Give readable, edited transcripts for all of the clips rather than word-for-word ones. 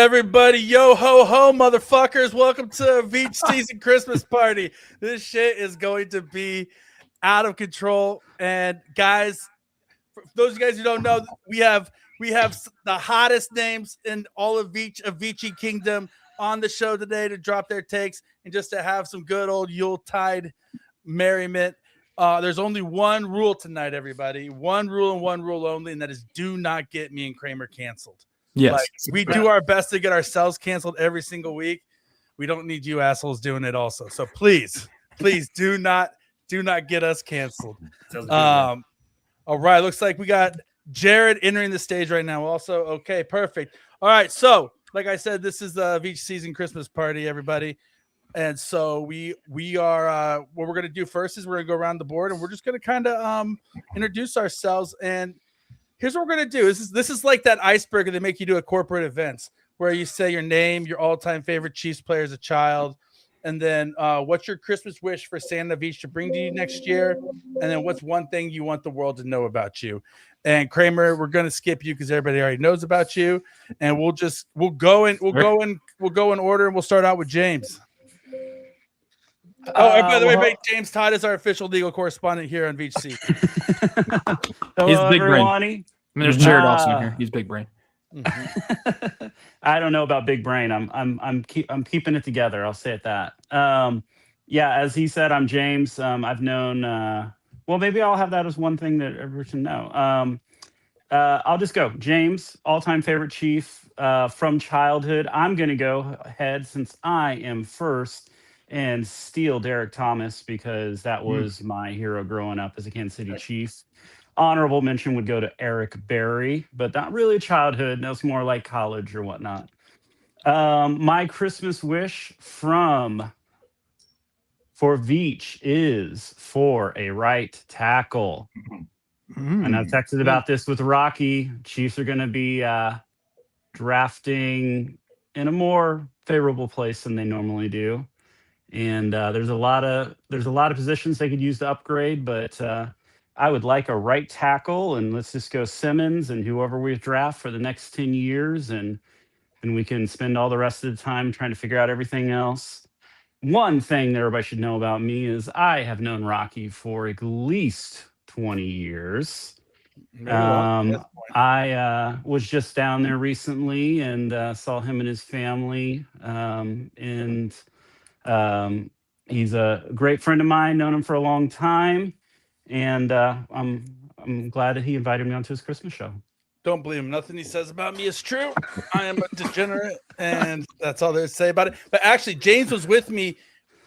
everybody? Yo ho ho, motherfuckers! Welcome to Veach season Christmas party. This shit is going to be out of control. And guys, for those of you guys who don't know, we have the hottest names in all of Veachy Kingdom on the show today to drop their takes and just to have some good old Yuletide merriment. There's only one rule tonight, everybody. One rule and one rule only, and that is do not get me and Kramer canceled. Yes. Like, we do our best to get ourselves canceled every single week. We don't need you assholes doing it also. So please do not get us canceled. All right. Looks like we got Jared entering the stage right now. Also, okay, perfect. All right. So, like I said, this is the Veach season Christmas party, everybody. And so we are what we're gonna do first is we're gonna go around the board and we're just gonna kind of introduce ourselves. And here's what we're gonna do. This is like that icebreaker they make you do at corporate events where you say your name, your all-time favorite Chiefs player as a child, and then what's your Christmas wish for Santa Veach to bring to you next year, and then what's one thing you want the world to know about you. And Kramer, we're gonna skip you because everybody already knows about you, and we'll go in order, and we'll start out with James. Oh, and by the way, James Todd is our official legal correspondent here on VHC. He's big brain. I mean, there's Jared also here. He's big brain. Mm-hmm. I don't know about big brain. I'm keeping it together. I'll say it that. Yeah, as he said, I'm James. I've known. Well, maybe I'll have that as one thing that everyone should know. I'll just go. James, all-time favorite Chief from childhood. I'm going to go ahead since I am first and steal Derek Thomas because that was my hero growing up as a Kansas City Chief. Honorable mention would go to Eric Berry, but not really childhood. That was more like college or whatnot. My Christmas wish for Veach is for a right tackle. And I've texted about this with Rocky. Chiefs are going to be drafting in a more favorable place than they normally do. And there's a lot of positions they could use to upgrade, but I would like a right tackle, and let's just go Simmons and whoever we draft for the next 10 years, and we can spend all the rest of the time trying to figure out everything else. One thing that everybody should know about me is I have known Rocky for at least 20 years. I was just down there recently and saw him and his family, and he's a great friend of mine, known him for a long time, and I'm glad that he invited me onto his Christmas show. Don't believe him. Nothing he says about me is true. I am a degenerate, and that's all there's to say about it. But actually, James was with me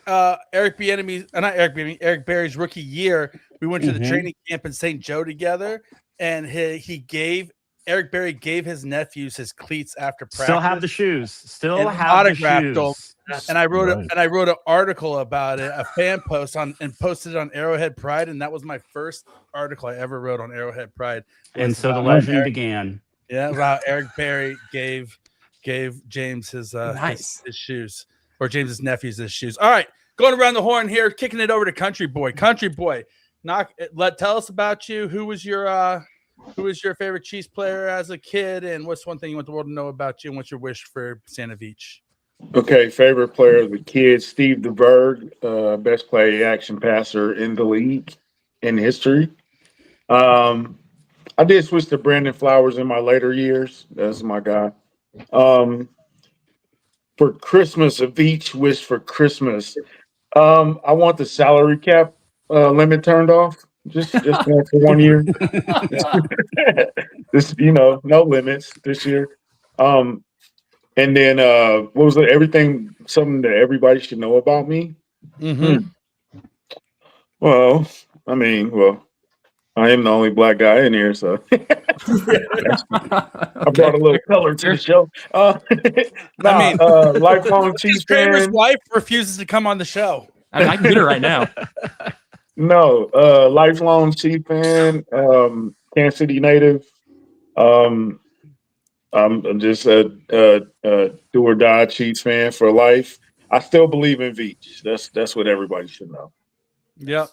Eric Berry's rookie year. We went to the training camp in St. Joe together, and Eric Berry gave his nephews his cleats after practice. Still have the shoes. Still have the shoes. And I wrote an article about it, a fan post and posted it on Arrowhead Pride, and that was my first article I ever wrote on Arrowhead Pride. And so the legend began. Yeah, wow. Eric Berry gave James his shoes, or James's nephews his shoes. All right, going around the horn here, kicking it over to Country Boy. Country Boy, tell us about you. Who was your favorite Chiefs player as a kid, and what's one thing you want the world to know about you, and what's your wish for Santa Veach? Okay, favorite player as a kid, Steve DeBerg, best play action passer in the league in history. I did switch to Brandon Flowers in my later years. That's my guy. For Christmas, a Veach wish for Christmas. I want the salary cap limit turned off. Just for 1 year. This, no limits this year. And then what was it? Something that everybody should know about me. Well, I am the only black guy in here, so I brought a little color to the show. Lifelong Chiefs fan. Kramer's wife refuses to come on the show. I can get her right now. No, lifelong Chiefs fan, Kansas City native. I'm just a do or die Chiefs fan for life. I still believe in Veach. That's what everybody should know. Yep.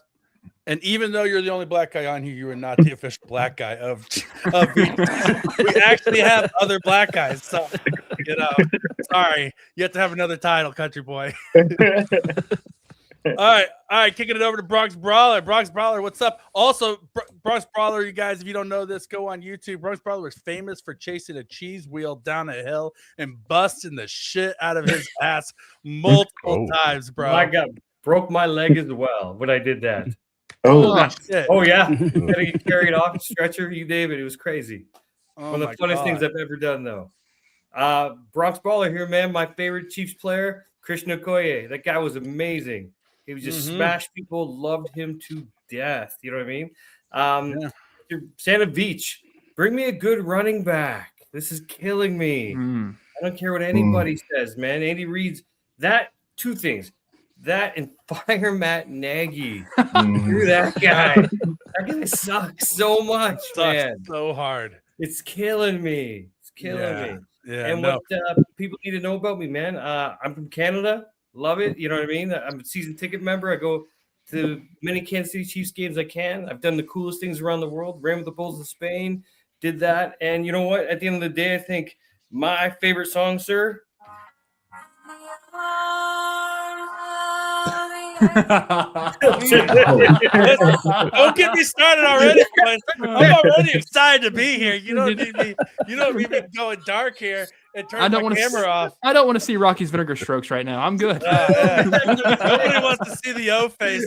And even though you're the only black guy on here, you are not the official black guy of Veach. We actually have other black guys. So You know, sorry, you have to have another title, country boy. All right, kicking it over to Bronx Brawler. Bronx Brawler, what's up? Also, Bronx Brawler, you guys, if you don't know this, go on YouTube. Bronx Brawler is famous for chasing a cheese wheel down a hill and busting the shit out of his ass multiple times, bro. I broke my leg as well when I did that. Holy shit. Oh yeah, gotta get carried off stretcher. You David, it was crazy. One of the funnest things I've ever done, though. Bronx Baller here, man. My favorite Chiefs player, Krishna Okoye. That guy was amazing. He was just smash people, loved him to death. You know what I mean? Santa Veach, bring me a good running back. This is killing me. I don't care what anybody says, man. Andy Reid's that two things. That and fire Matt Nagy. Screw that guy. That guy sucks so much, man. So hard. It's killing me. It's killing me. Yeah, and what people need to know about me, man. I'm from Canada. Love it. You know what I mean? I'm a season ticket member. I go to many Kansas City Chiefs games I can. I've done the coolest things around the world. Ran with the Bulls in Spain. Did that. And you know what? At the end of the day, I think my favorite song, sir. Don't get me started already, boys. I'm already excited to be here. You don't need me going dark here and turn my camera off. I don't want to see Rocky's vinegar strokes right now. I'm good. Nobody wants to see the O face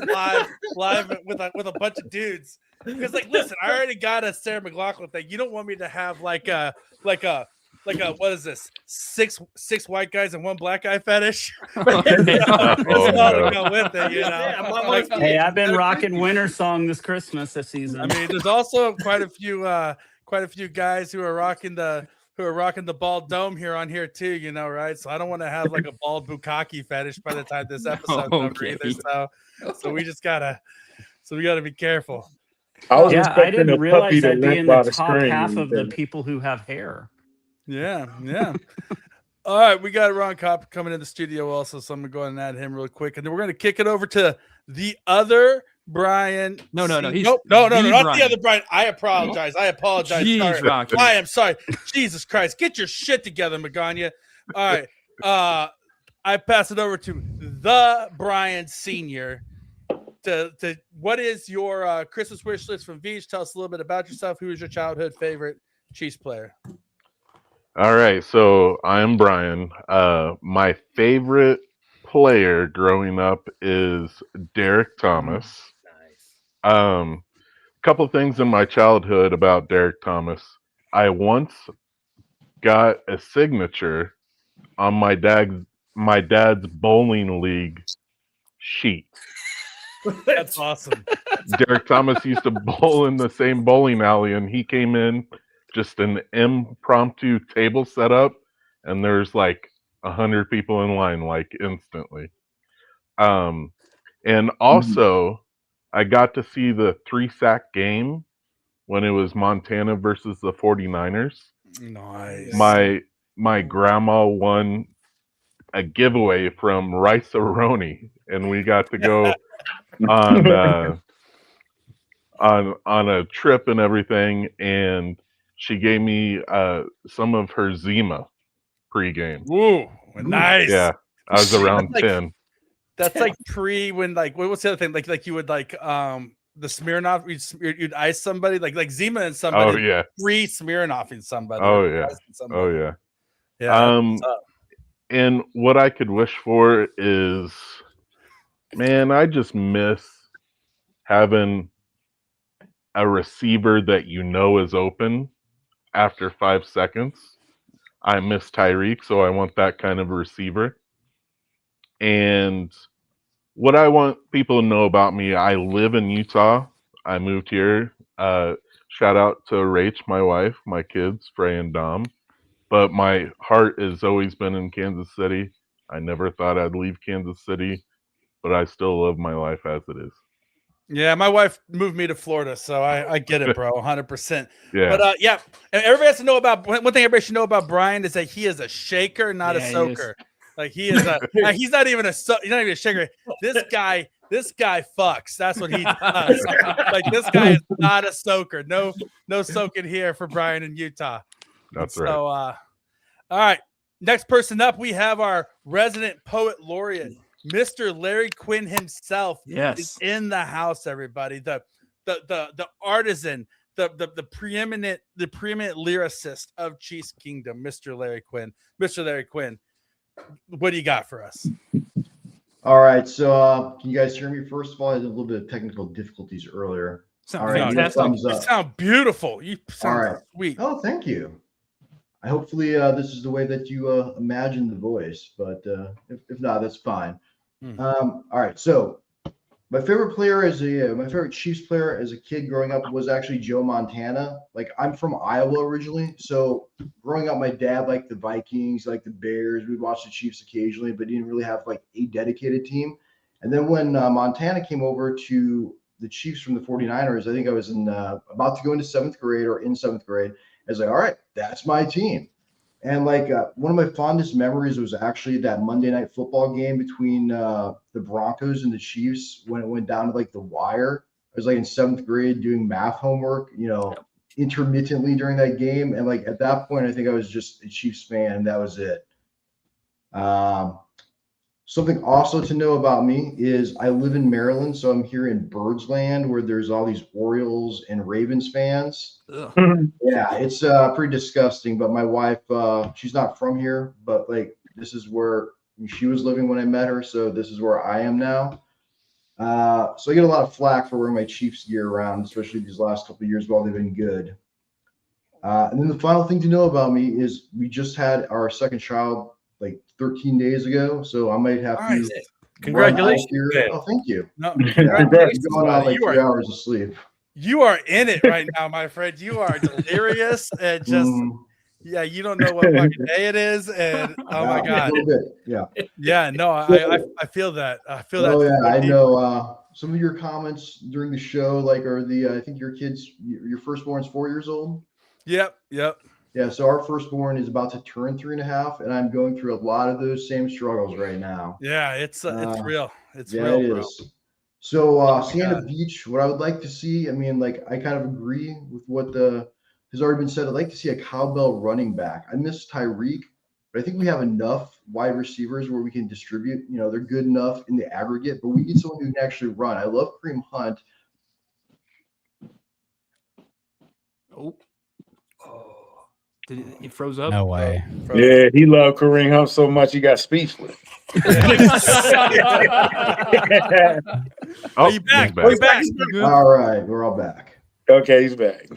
live with a bunch of dudes. Because listen, I already got a Sarah McLachlan thing. You don't want me to have like a what is this? Six white guys and one black guy fetish. Go with it, you know. Hey, I've been rocking Winter Song this season. I mean, there's also quite a few guys who are rocking the bald dome here on here too, you know, right? So I don't want to have like a bald bukkake fetish by the time this episode's over either. So we gotta be careful. I didn't realize I'd be in the top half of the people who have hair. Yeah. All right, we got Ron Kopp coming in the studio also, so I'm gonna go ahead and add him real quick, and then we're gonna kick it over to the other Brian. No, not Brian. The other Brian. I apologize. Jeez, Rocky. I am sorry. Jesus Christ, get your shit together, Magaña. All right, I pass it over to the Brian Senior. To what is your Christmas wish list from Veach? Tell us a little bit about yourself. Who is your childhood favorite Chiefs player? All right, so I'm Brian. My favorite player growing up is Derek Thomas. Nice. Couple things in my childhood about Derek Thomas. I once got a signature on my dad's bowling league sheet. That's awesome. Derek Thomas used to bowl in the same bowling alley, and he came in just an impromptu table setup, and there's like 100 people in line like instantly. And also I got to see the 3-sack game when it was Montana versus the 49ers. Nice. My grandma won a giveaway from Rice-A-Roni, and we got to go on a trip and everything, and she gave me some of her Zima pregame. Ooh, nice. Yeah, I was around 10. That's like pre when what's the other thing? Like you would the Smirnoff, you'd ice somebody like Zima and somebody. Oh yeah. Pre Smirnoffing somebody. Oh yeah. Oh yeah. Yeah. And what I could wish for is, man, I just miss having a receiver that is open after 5 seconds. I miss Tyreek, so I want that kind of receiver. And what I want people to know about me, I live in Utah. I moved here. Shout out to Rach, my wife, my kids, Frey and Dom. But my heart has always been in Kansas City. I never thought I'd leave Kansas City, but I still love my life as it is. Yeah, my wife moved me to Florida, so I get it, bro, 100%. Yeah. But and everybody has to know about one thing. Everybody should know about Brian is that he is a shaker, not a soaker. Like he is he's not even a shaker. This guy fucks. That's what he does. Like this guy is not a soaker. No soaking here for Brian in Utah. That's right. So all right, next person up, we have our resident poet laureate, Mr. Larry Quinn himself. Yes. Is in the house, everybody. The artisan, the preeminent lyricist of Chiefs Kingdom, Mr. Larry Quinn. Mr. Larry Quinn, what do you got for us? All right, so can you guys hear me? First of all, I had a little bit of technical difficulties earlier. Sound All right, fantastic. thumbs up. You sound beautiful. You sound All right. sweet. Oh, thank you. Hopefully this is the way that you imagine the voice, but if not, that's fine. All right, so my favorite player my favorite Chiefs player as a kid growing up was actually Joe Montana. Like, I'm from Iowa originally, so growing up, my dad liked the Vikings, liked the Bears. We'd watch the Chiefs occasionally, but didn't really have like a dedicated team. And then when Montana came over to the Chiefs from the 49ers, I think I was about to go into 7th grade or in 7th grade. I was like, all right, that's my team. And like one of my fondest memories was actually that Monday Night Football game between the Broncos and the Chiefs when it went down to like the wire. I was like in 7th grade doing math homework, intermittently during that game. And like at that point, I think I was just a Chiefs fan, and that was it. Something also to know about me is I live in Maryland, so I'm here in Birdsland where there's all these Orioles and Ravens fans. Yeah, it's pretty disgusting. But my wife, she's not from here, but like this is where she was living when I met her, so this is where I am now. So I get a lot of flack for wearing my Chiefs gear around, especially these last couple of years while they've been good. And then the final thing to know about me is we just had our second child like 13 days ago, so I might have to. Congratulations! Oh, thank you. No, Congratulations. Going on like 3 hours of sleep. You are in it right now, my friend. You are delirious and just you don't know what fucking day it is, and oh my god, yeah. No, I feel that. I feel that. Oh yeah, I know. Some of your comments during the show, like, are I think your firstborn's 4 years old. Yep. Yeah, so our firstborn is about to turn 3.5, and I'm going through a lot of those same struggles right now. Yeah, it's real. It's yeah, real. It bro. is. So seeing a Veach, what I would like to see, I mean, like, I kind of agree with what has already been said. I'd like to see a cowbell running back. I miss Tyreek, but I think we have enough wide receivers where we can distribute. They're good enough in the aggregate, but we need someone who can actually run. I love Kareem Hunt. He froze up. No way. Yeah, he loved Kareem Hunt so much he got speechless. Are you back? He's back. All right, we're all back. Okay, he's back.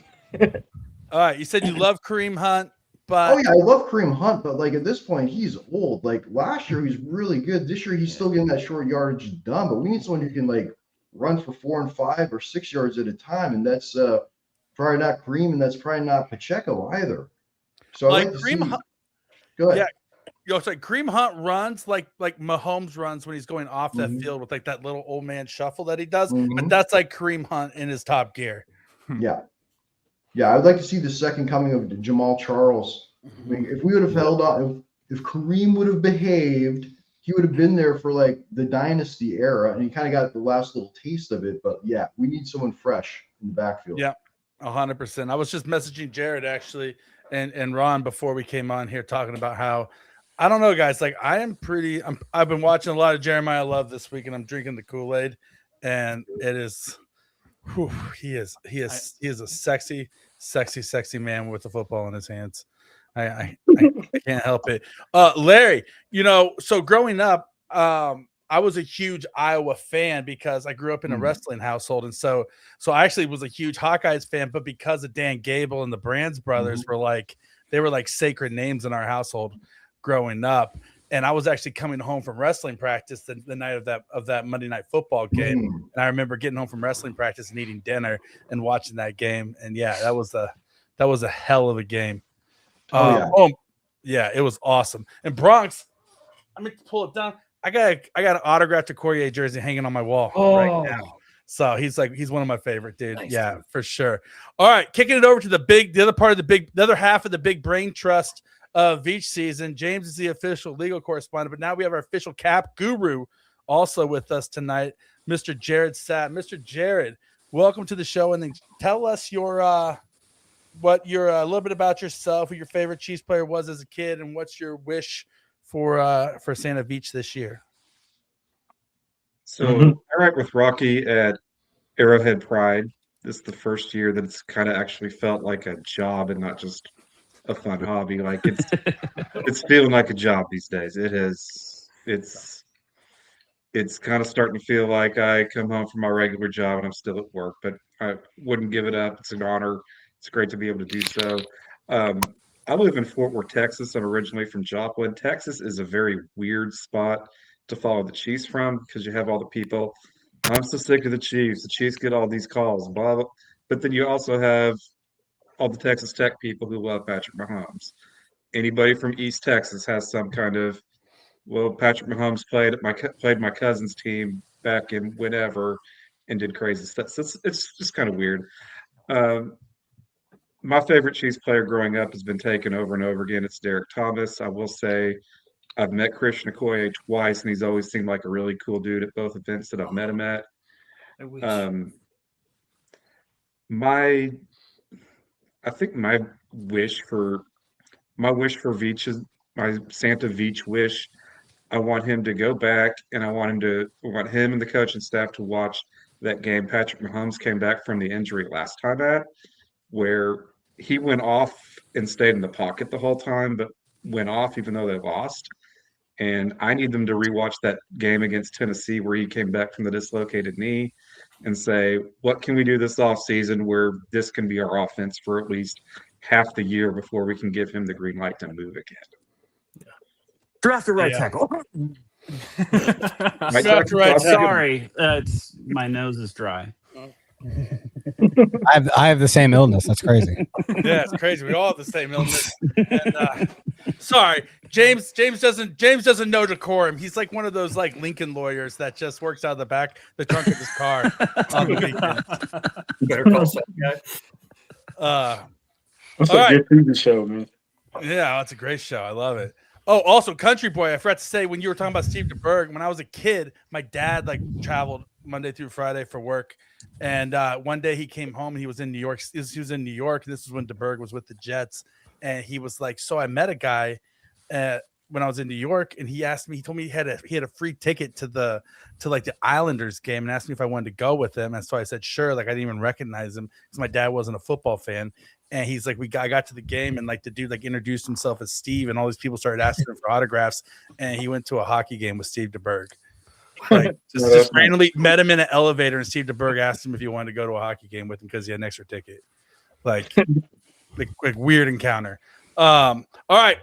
All right, you said you love Kareem Hunt, but oh yeah, I love Kareem Hunt, but like at this point, he's old. Like last year, he's really good. This year, he's still getting that short yardage done. But we need someone who can like run for 4 and 5 or 6 yards at a time, and that's probably not Kareem, and that's probably not Pacheco either. So like Kareem Hunt. Go ahead. Yeah, it's like Kareem Hunt runs like Mahomes runs when he's going off that field with like that little old man shuffle that he does. But that's like Kareem Hunt in his top gear. Yeah. Yeah, I'd like to see the second coming of Jamal Charles. I mean, if we would have held on, if Kareem would have behaved, he would have been there for like the dynasty era, and he kind of got the last little taste of it. But yeah, we need someone fresh in the backfield. Yeah, 100%. I was just messaging Jared actually and Ron before we came on here talking about how, I don't know, guys, like I've been watching a lot of Jeremiah Love this week, and I'm drinking the Kool-Aid, and it is, he is a sexy man with the football in his hands. I can't help it. Larry, so growing up, I was a huge Iowa fan because I grew up in a wrestling household. And so I actually was a huge Hawkeyes fan, but because of Dan Gable and the Brands brothers they were like sacred names in our household growing up. And I was actually coming home from wrestling practice the night of that Monday Night Football game. And I remember getting home from wrestling practice and eating dinner and watching that game. And yeah, that was a hell of a game. Yeah, it was awesome. And Bronx, I'm going to pull it down. I got an autographed Corrier jersey hanging on my wall right now. So he's one of my favorite, dude. Nice, yeah, dude. For sure. All right, kicking it over to the other half of the Big Brain Trust of Veach season. James is the official legal correspondent, but now we have our official cap guru also with us tonight, Mr. Jared Sapp. Mr. Jared, welcome to the show, and then tell us your what your a little bit about yourself, who your favorite Chiefs player was as a kid, and what's your wish for Santa Veach this year? So I write with Rocky at Arrowhead Pride. This is the first year that it's kind of actually felt like a job and not just a fun hobby. Like it's feeling like a job these days. It's kind of starting to feel like I come home from my regular job and I'm still at work, but I wouldn't give it up. It's an honor. It's great to be able to do so. I live in Fort Worth, Texas. I'm originally from Joplin. Texas is a very weird spot to follow the Chiefs from because you have all the people. I'm so sick of the Chiefs. The Chiefs get all these calls, blah, blah. But then you also have all the Texas Tech people who love Patrick Mahomes. Anybody from East Texas has some kind of, well, Patrick Mahomes played my cousin's team back in whenever and did crazy stuff. So it's just kind of weird. My favorite Chiefs player growing up has been taken over and over again. It's Derek Thomas. I will say I've met Christian Okoye twice, and he's always seemed like a really cool dude at both events that I've met him at. I think my wish for Veach is my Santa Veach wish. I want him to go back, and I want him and the coaching staff to watch that game Patrick Mahomes came back from the injury last time at, where he went off and stayed in the pocket the whole time, but went off even though they lost. And I need them to rewatch that game against Tennessee where he came back from the dislocated knee and say, what can we do this offseason where this can be our offense for at least half the year before we can give him the green light to move again? Draft a right tackle. Sorry, my nose is dry. I have the same illness. That's crazy. Yeah, it's crazy. We all have the same illness. And, sorry, James doesn't know decorum. He's like one of those like Lincoln lawyers that just works out of the trunk of his car on the weekend. You better call some guy. That's a good TV show, man. Yeah, that's a great show. I love it. Oh, also, Country Boy. I forgot to say when you were talking about Steve DeBerg, when I was a kid, my dad like traveled Monday through Friday for work, and one day he came home and he was in New York. He was in New York, and this is when DeBerg was with the Jets, and he was like, "So I met a guy when I was in New York, and he told me he had a free ticket to the Islanders game, and asked me if I wanted to go with him, and so I said sure. Like I didn't even recognize him because my dad wasn't a football fan." And he's like, I got to the game, and like the dude like introduced himself as Steve, and all these people started asking him for autographs. And he went to a hockey game with Steve DeBerg. Like just randomly met him in an elevator, and Steve DeBerg asked him if he wanted to go to a hockey game with him because he had an extra ticket. Like weird encounter. All right,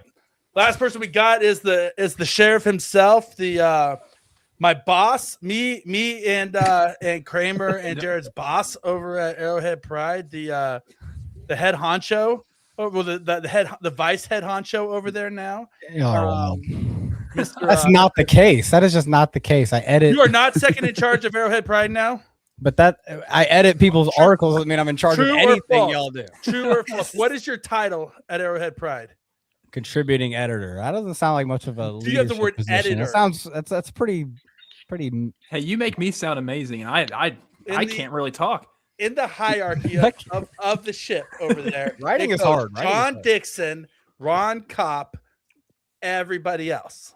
last person we got is the sheriff himself, my boss, me and Kramer and Jared's boss over at Arrowhead Pride, the head honcho, the vice head honcho over there now. That's not the case. That is just not the case. I edit. You are not second in charge of Arrowhead Pride now. But I edit people's articles. I mean, I'm in charge of anything y'all do. True or false? What is your title at Arrowhead Pride? Contributing editor. That doesn't sound like much of a. Do you have the word position. editor? It sounds that's pretty. Hey, you make me sound amazing, and I can't really talk. In the hierarchy of the ship over there, writing is hard. John Dixon, Ron Kopp, everybody else.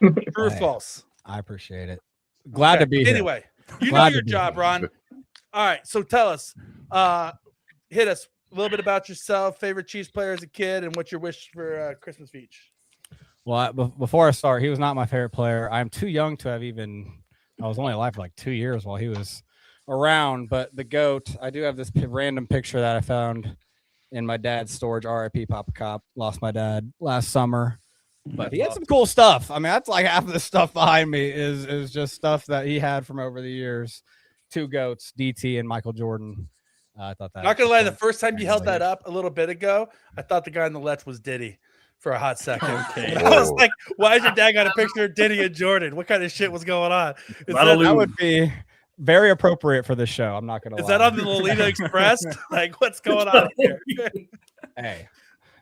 True or false? I appreciate it. Glad to be here. Anyway, you know your job, Ron. All right, so tell us, hit us a little bit about yourself, favorite Chiefs player as a kid, and what's your wish for Christmas Veach. Well, before I start, he was not my favorite player. I'm too young to have I was only alive for like 2 years while he was around, but the GOAT, I do have this random picture that I found in my dad's storage. RIP Papa Cop, lost my dad last summer, but he had some cool stuff. I mean, that's like half of the stuff behind me is just stuff that he had from over the years. Two GOATs, DT and Michael Jordan. I thought that. Not gonna lie, the first time you held that up a little bit ago, I thought the guy on the left was Diddy for a hot second. Okay. I was like, why is your dad got a picture of Diddy and Jordan? What kind of shit was going on? That would be very appropriate for this show. I'm not gonna lie. Is that on the Lolita Express? Like, what's going on here? Hey,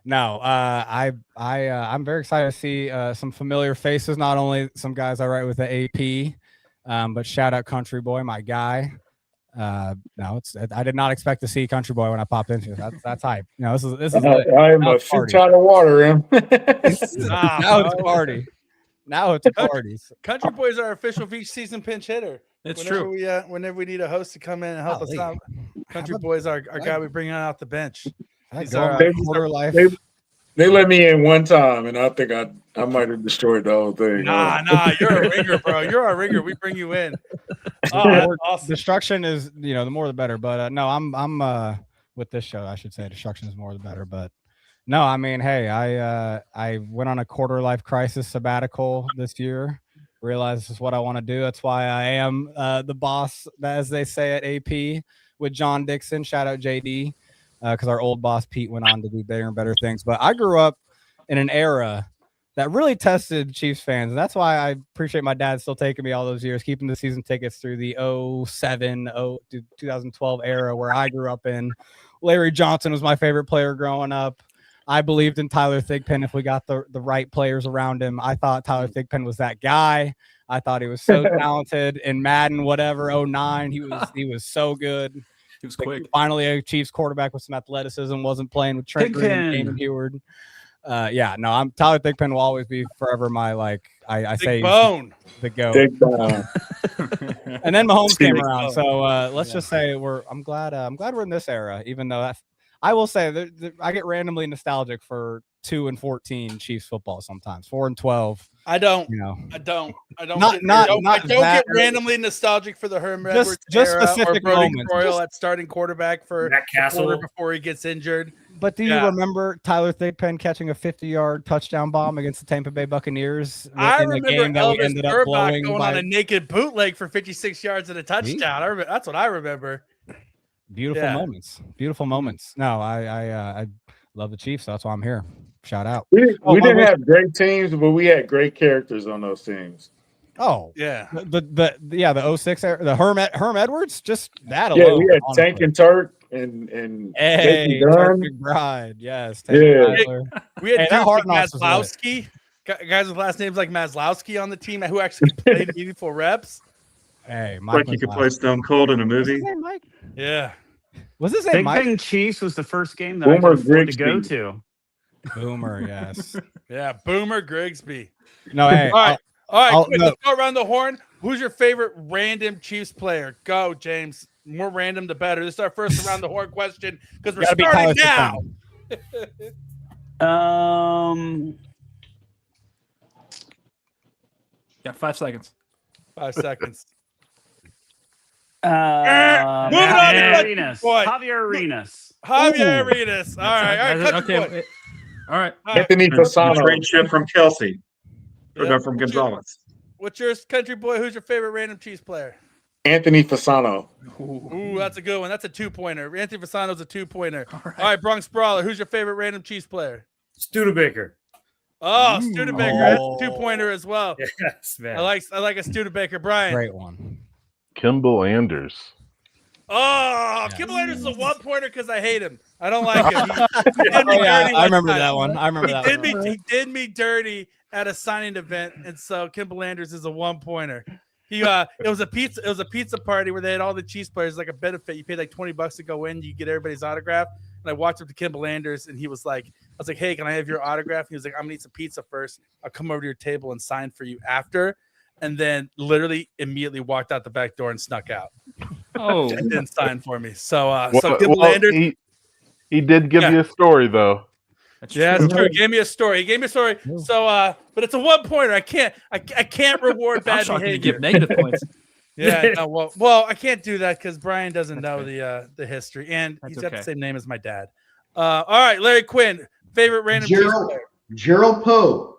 no, I'm very excited to see some familiar faces. Not only some guys I write with the AP, but shout out Country Boy, my guy. No, I did not expect to see Country Boy when I popped into it. That's hype. This is. I'm a fish out of water, him. Now it's a party. Now it's a party. Country Boy is our official Veach season pinch hitter. It's whenever true. Whenever we need a host to come in and help us out, Country Boy's our guy we bring out the bench. He's our quarter life. They let me in one time, and I think I might have destroyed the whole thing. Nah, you're a ringer, bro. You're our ringer. We bring you in. Awesome. Destruction is, the more the better. But no, I'm with this show. I should say destruction is more the better. But no, I mean, hey, I went on a quarter life crisis sabbatical this year. Realized this is what I want to do. That's why I am the boss, as they say at AP, with John Dixon. Shout out JD. Because our old boss Pete went on to do bigger and better things. But I grew up in an era that really tested Chiefs fans. And that's why I appreciate my dad still taking me all those years, keeping the season tickets through the 2012 era where I grew up in. Larry Johnson was my favorite player growing up. I believed in Tyler Thigpen if we got the right players around him. I thought Tyler Thigpen was that guy. I thought he was so talented in Madden, whatever, 09. He was so good. He was quick. Finally, a Chiefs quarterback with some athleticism, wasn't playing with Trent Green and Damon Hayward. I'm Tyler Thigpen will always be forever my I say bone. The GOAT. Big And then Mahomes came around. So let's just say I'm glad we're in this era, even though I will say I get randomly nostalgic for 2-14 Chiefs football sometimes. 4-12. I don't. I don't get randomly nostalgic for the Herm Edwards just era specific or Brody moments. Royal at starting quarterback for Matt Castle before he gets injured. But do you remember Tyler Thigpen catching a 50-yard touchdown bomb against the Tampa Bay Buccaneers? I in the remember game that we Elvis ended up Burbach blowing going on a naked bootleg for 56 yards and a touchdown. That's what I remember. Beautiful moments. No, I love the Chiefs. So that's why I'm here. Shout out. We didn't have great teams, but we had great characters on those teams. Oh yeah, the 06 era, the Herm Edwards, just that alone. Yeah, we had Tank and Turk and Turk McBride. Yes, we had guys like Maslowski, guys with last names like Maslowski on the team who actually played meaningful reps. Hey, Mike, like you could play Stone Cold in a movie. Mike? Yeah. Was his name Mike? Big Chiefs was the first game that I could afford to go to. Boomer, yes. Yeah, Boomer Grigsby. No, hey. All right, quick, let's go around the horn. Who's your favorite random Chiefs player? Go, James. More random, the better. This is our first around the horn question because we're starting now. Yeah, 5 seconds. 5 seconds. Javier Arenas. Javier Arenas. All right. Okay. All right. Anthony Fasano. Trade chip from Kelsey. No, from Gonzalez. What's yours, Country Boy? Who's your favorite random Chiefs player? Anthony Fasano. Ooh, that's a good one. That's a 2-pointer. Anthony Fasano's a 2-pointer. All right, Bronx Brawler. Who's your favorite random Chiefs player? Studebaker. Oh, Studebaker. That's a 2-pointer as well. Yes, man. I like a Studebaker. Brian. Great one. Kimball Anders. Oh, yes. Kimball Anders is a 1-pointer because I hate him. I don't like him. I remember that one. He did me dirty at a signing event, and so Kimball Anders is a 1-pointer. It was a pizza party where they had all the Chiefs players, like a benefit. You paid like $20 to go in, you get everybody's autograph. And I walked up to Kimball Anders, and he was like, I was like, hey, can I have your autograph? And he was like, I'm gonna eat some pizza first. I'll come over to your table and sign for you after. And then literally immediately walked out the back door and snuck out. Oh, and didn't sign for me. So Kimball Anders, he did give you a story though. That's true. He gave me a story. So, but it's a 1-pointer. I can't reward bad behavior. To give negative points. Yeah. No, well, I can't do that because Brian doesn't know the history, and he's got the same name as my dad. All right, Larry Quinn, favorite random Gerald Poe.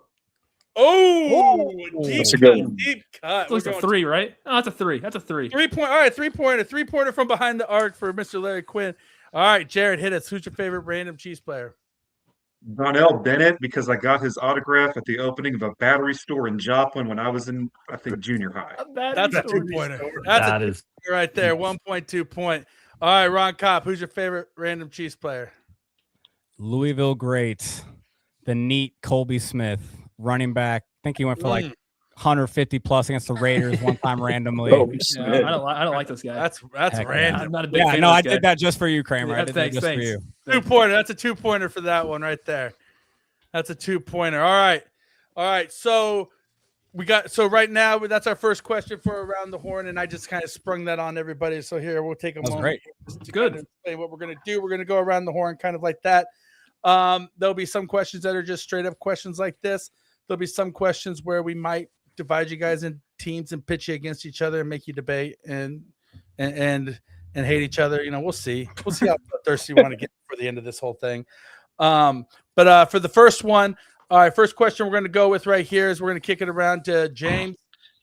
Oh, deep cut. That's a 3, right? Oh, that's a 3. That's a 3. 3-point. All right, 3-pointer. 3-pointer from behind the arc for Mr. Larry Quinn. All right, Jared, hit us. Who's your favorite random Chiefs player? Donnell Bennett, because I got his autograph at the opening of a battery store in Joplin when I was in, I think, junior high. That's a 2-pointer. That is right there. 1.2 point. All right, Ron Kopp, who's your favorite random Chiefs player? Louisville great, the neat Colby Smith, running back. I think he went for like 150 plus against the Raiders one time randomly. Oh, Yeah, I don't like this guy. That's Heck, random. I'm not a big fan. Yeah, no, of I this guy. did that just for you, Kramer. Yeah, I did that just for you. 2-pointer. That's a 2-pointer for that one right there. That's a 2-pointer. All right. So right now that's our first question for Around the Horn, and I just kind of sprung that on everybody. So here we'll take a moment. Great. Just to kind of explain what we're gonna do. We're gonna go around the horn, kind of like that. There'll be some questions that are just straight up questions like this. There'll be some questions where we might divide you guys in teams and pitch you against each other and make you debate and hate each other. We'll see. We'll see how thirsty you want to get for the end of this whole thing. But for the first one, all right, first question we're going to go with right here is we're going to kick it around to James.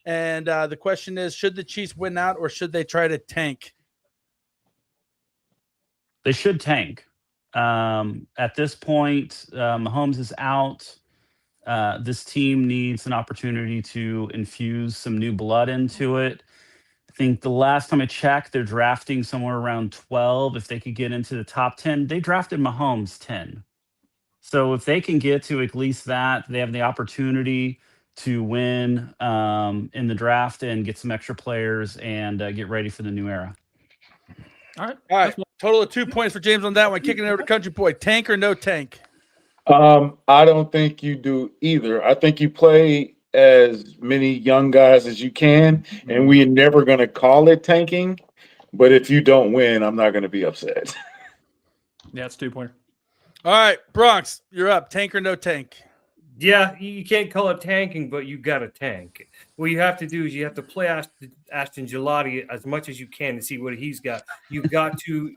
And the question is, should the Chiefs win out or should they try to tank? They should tank. At this point, Mahomes is out. This team needs an opportunity to infuse some new blood into it. I think the last time I checked, they're drafting somewhere around 12. If they could get into the top 10, they drafted Mahomes 10. So if they can get to at least that, they have the opportunity to win in the draft and get some extra players and get ready for the new era. All right. Total of 2 points for James on that one. Kicking it over to Country Boy. Tank or no tank? I don't think you do either. I think you play as many young guys as you can, and we are never going to call it tanking. But if you don't win, I'm not going to be upset. Yeah, it's 2-pointer. All right, Bronx, you're up. Tank or no tank? Yeah, you can't call it tanking, but you got to tank. What you have to do is you have to play Ashton Gelati as much as you can to see what he's got. You've got to,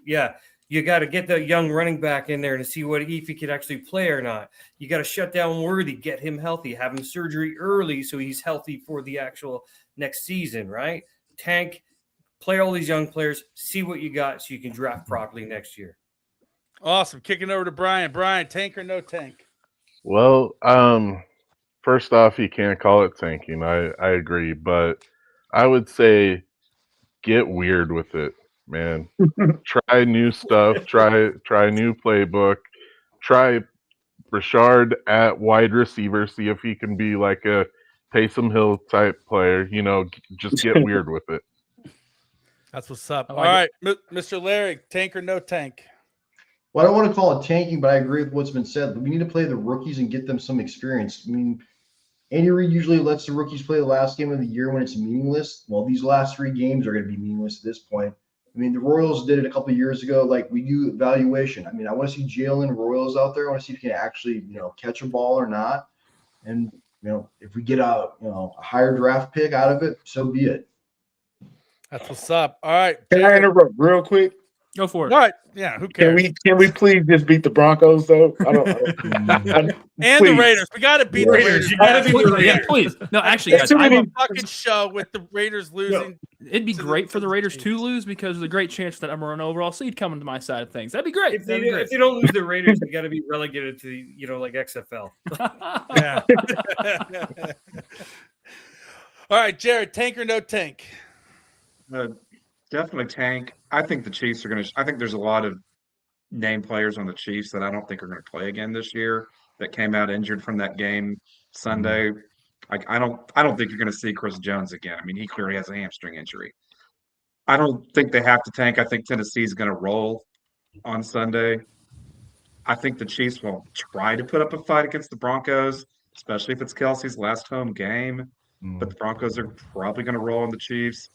you got to get the young running back in there to see if he could actually play or not. You got to shut down Worthy, get him healthy, have him surgery early so he's healthy for the actual next season, right? Tank, play all these young players, see what you got so you can draft properly next year. Awesome. Kicking over to Brian. Brian, tank or no tank? Well, first off, you can't call it tanking. I agree, but I would say get weird with it, man. Try new stuff. Try a new playbook. Try Rashard at wide receiver. See if he can be like a Taysom Hill type player. Just get weird with it. That's what's up. All right, Mr. Larry, tank or no tank? Well, I don't want to call it tanking, but I agree with what's been said. We need to play the rookies and get them some experience. I mean, Andy Reid usually lets the rookies play the last game of the year when it's meaningless. Well, these last 3 games are going to be meaningless at this point. I mean, the Royals did it a couple of years ago. Like, we do evaluation. I mean, I want to see Jalen Royals out there. I want to see if he can actually, catch a ball or not. And, if we get a higher draft pick out of it, so be it. That's what's up. All right. Can I interrupt real quick? Go for it. All right. Yeah, who cares? Can we please just beat the Broncos though? I don't and the Raiders. We got to beat the Raiders. You got to beat the Raiders. Yeah, please. No, actually, guys, I have a fucking show with the Raiders losing. It'd be great for the Raiders to lose because there's a great chance that number 1 overall seed coming to my side of things. That'd be great. If they don't lose the Raiders, you got to be relegated to like XFL. Yeah. All right, Jared, tank or no tank? Definitely tank. I think the Chiefs are going to. I think there's a lot of name players on the Chiefs that I don't think are going to play again this year that came out injured from that game Sunday. I don't think you're going to see Chris Jones again. I mean, he clearly has a hamstring injury. I don't think they have to tank. I think Tennessee's going to roll on Sunday. I think the Chiefs will try to put up a fight against the Broncos, especially if it's Kelsey's last home game. But the Broncos are probably going to roll on the Chiefs.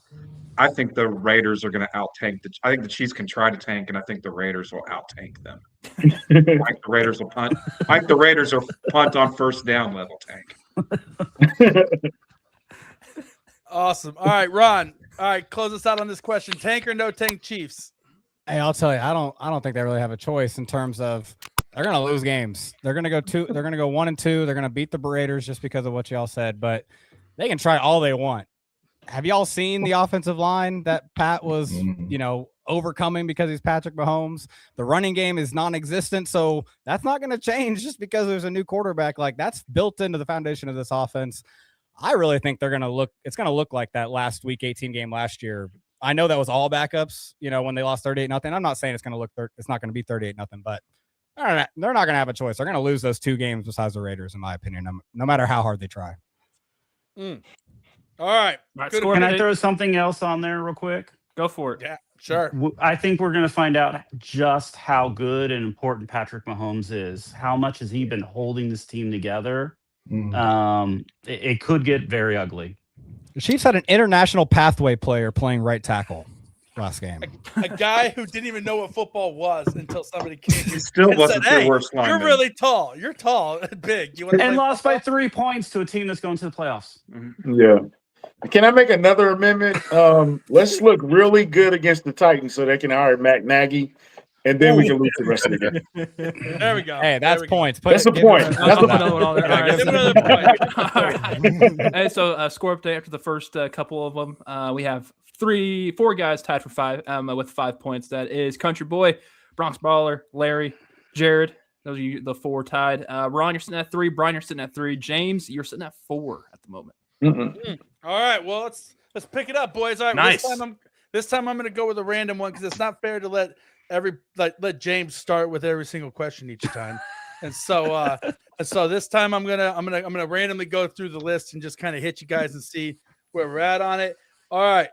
I think the Raiders are going to out-tank. I think the Chiefs can try to tank, and I think the Raiders will out-tank them. I think the Raiders will punt. I think the Raiders will punt on first down level tank. Awesome. All right, Ron. All right, close us out on this question. Tank or no tank Chiefs? Hey, I'll tell you, I don't think they really have a choice in terms of they're going to lose games. They're going to go 1-2. They're going to beat the Raiders just because of what y'all said, but they can try all they want. Have y'all seen the offensive line that Pat was, overcoming because he's Patrick Mahomes? The running game is non-existent, so that's not going to change just because there's a new quarterback. Like, that's built into the foundation of this offense. I really think it's going to look like that last Week 18 game last year. I know that was all backups, when they lost 38-0. I'm not saying it's not going to be 38-0, but they're not going to have a choice. They're going to lose those 2 games besides the Raiders, in my opinion, no matter how hard they try. All right. Good. Can I throw something else on there real quick? Go for it. Yeah, sure. I think we're going to find out just how good and important Patrick Mahomes is. How much has he been holding this team together? It could get very ugly. The Chiefs had an international pathway player playing right tackle last game. A guy who didn't even know what football was until somebody came He still and wasn't said, their hey, worst you're lineman. really tall. You're tall and big. You want to And play lost by 3 points to a team that's going to the playoffs. Yeah. Can I make another amendment? Let's look really good against the Titans so they can hire Matt Nagy, and then we can lose the rest of the game. There we go. Hey, that's points. That's a point. That's a Another one on there. All right. Give another point. All right. And so score update after the first couple of them. We have 4 guys tied for 5 with 5 points. That is Country Boy, Bronx Baller, Larry, Jared. Those are the 4 tied. Ron, you're sitting at 3. Brian, you're sitting at 3. James, you're sitting at 4 at the moment. All right. Well, let's pick it up, boys. All right. Nice. This time I'm going to go with a random one because it's not fair to let James start with every single question each time. And so this time I'm gonna randomly go through the list and just kind of hit you guys and see where we're at on it. All right.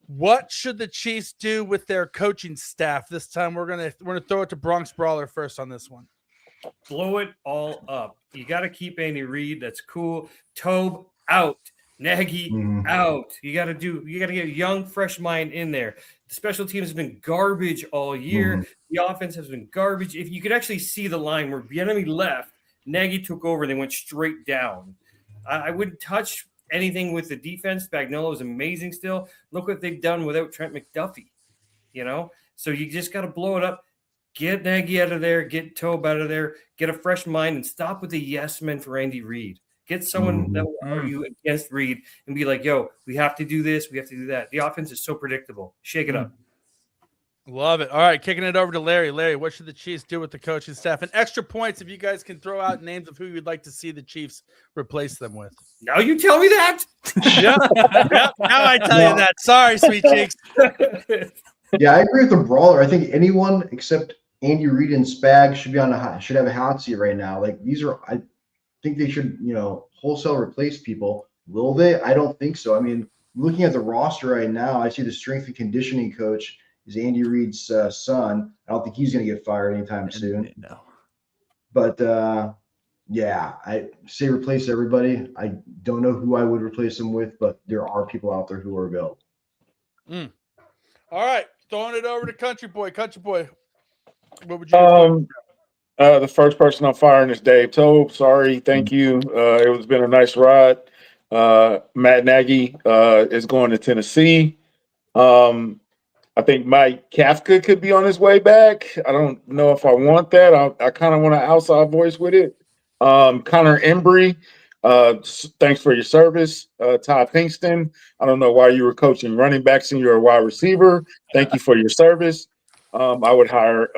What should the Chiefs do with their coaching staff this time? We're gonna throw it to Bronx Brawler first on this one. Blow it all up. You got to keep Andy Reid. That's cool. Tobe out. Nagy out. You got to get a young, fresh mind in there. The special teams have been garbage all year. The offense has been garbage. If you could actually see the line where the enemy left, Nagy took over and they went straight down. I wouldn't touch anything with the defense. Spagnuolo is amazing still. Look what they've done without Trent McDuffie. So you just got to blow it up. Get Nagy out of there. Get Tobe out of there. Get a fresh mind and stop with the yes men for Andy Reid. Get someone that will argue against Reid and be like, yo, we have to do this. We have to do that. The offense is so predictable. Shake it up. Love it. All right, kicking it over to Larry. Larry, what should the Chiefs do with the coaching staff? And extra points if you guys can throw out names of who you'd like to see the Chiefs replace them with. Now you tell me that? Yep. Now I tell you that. Sorry, sweet cheeks. Yeah, I agree with the Brawler. I think anyone except Andy Reid and Spag should have a hot seat right now. Like I think they should, wholesale replace people. Will they? I don't think so. I mean, looking at the roster right now, I see the strength and conditioning coach is Andy Reid's son. I don't think he's going to get fired anytime soon. No. But yeah, I say replace everybody. I don't know who I would replace them with, but there are people out there who are available. All right, throwing it over to Country Boy. Country Boy, what would you? The first person I'm firing is Dave Tobe. Sorry, thank you. It's been a nice ride. Matt Nagy is going to Tennessee. I think Mike Kafka could be on his way back. I don't know if I want that. I kind of want an outside voice with it. Connor Embry, thanks for your service. Todd Pinkston, I don't know why you were coaching running backs and you're a wide receiver. Thank you for your service. I would hire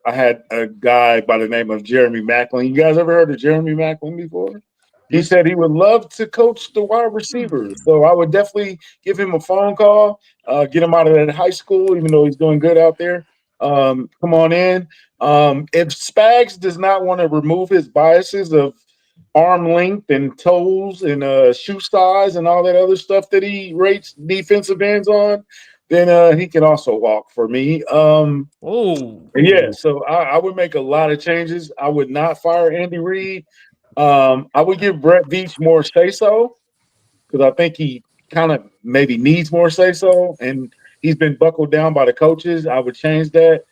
I had a guy by the name of Jeremy Macklin. You guys ever heard of Jeremy Macklin before? He said he would love to coach the wide receivers. So I would definitely give him a phone call, get him out of that high school, even though he's doing good out there. Come on in. If Spags does not want to remove his biases of arm length and toes and shoe size and all that other stuff that he rates defensive ends on, then he can also walk for me. Yeah, so I would make a lot of changes. I would not fire Andy Reid. I would give Brett Veach more say-so because I think he kind of maybe needs more say-so, and he's been buckled down by the coaches. I would change that,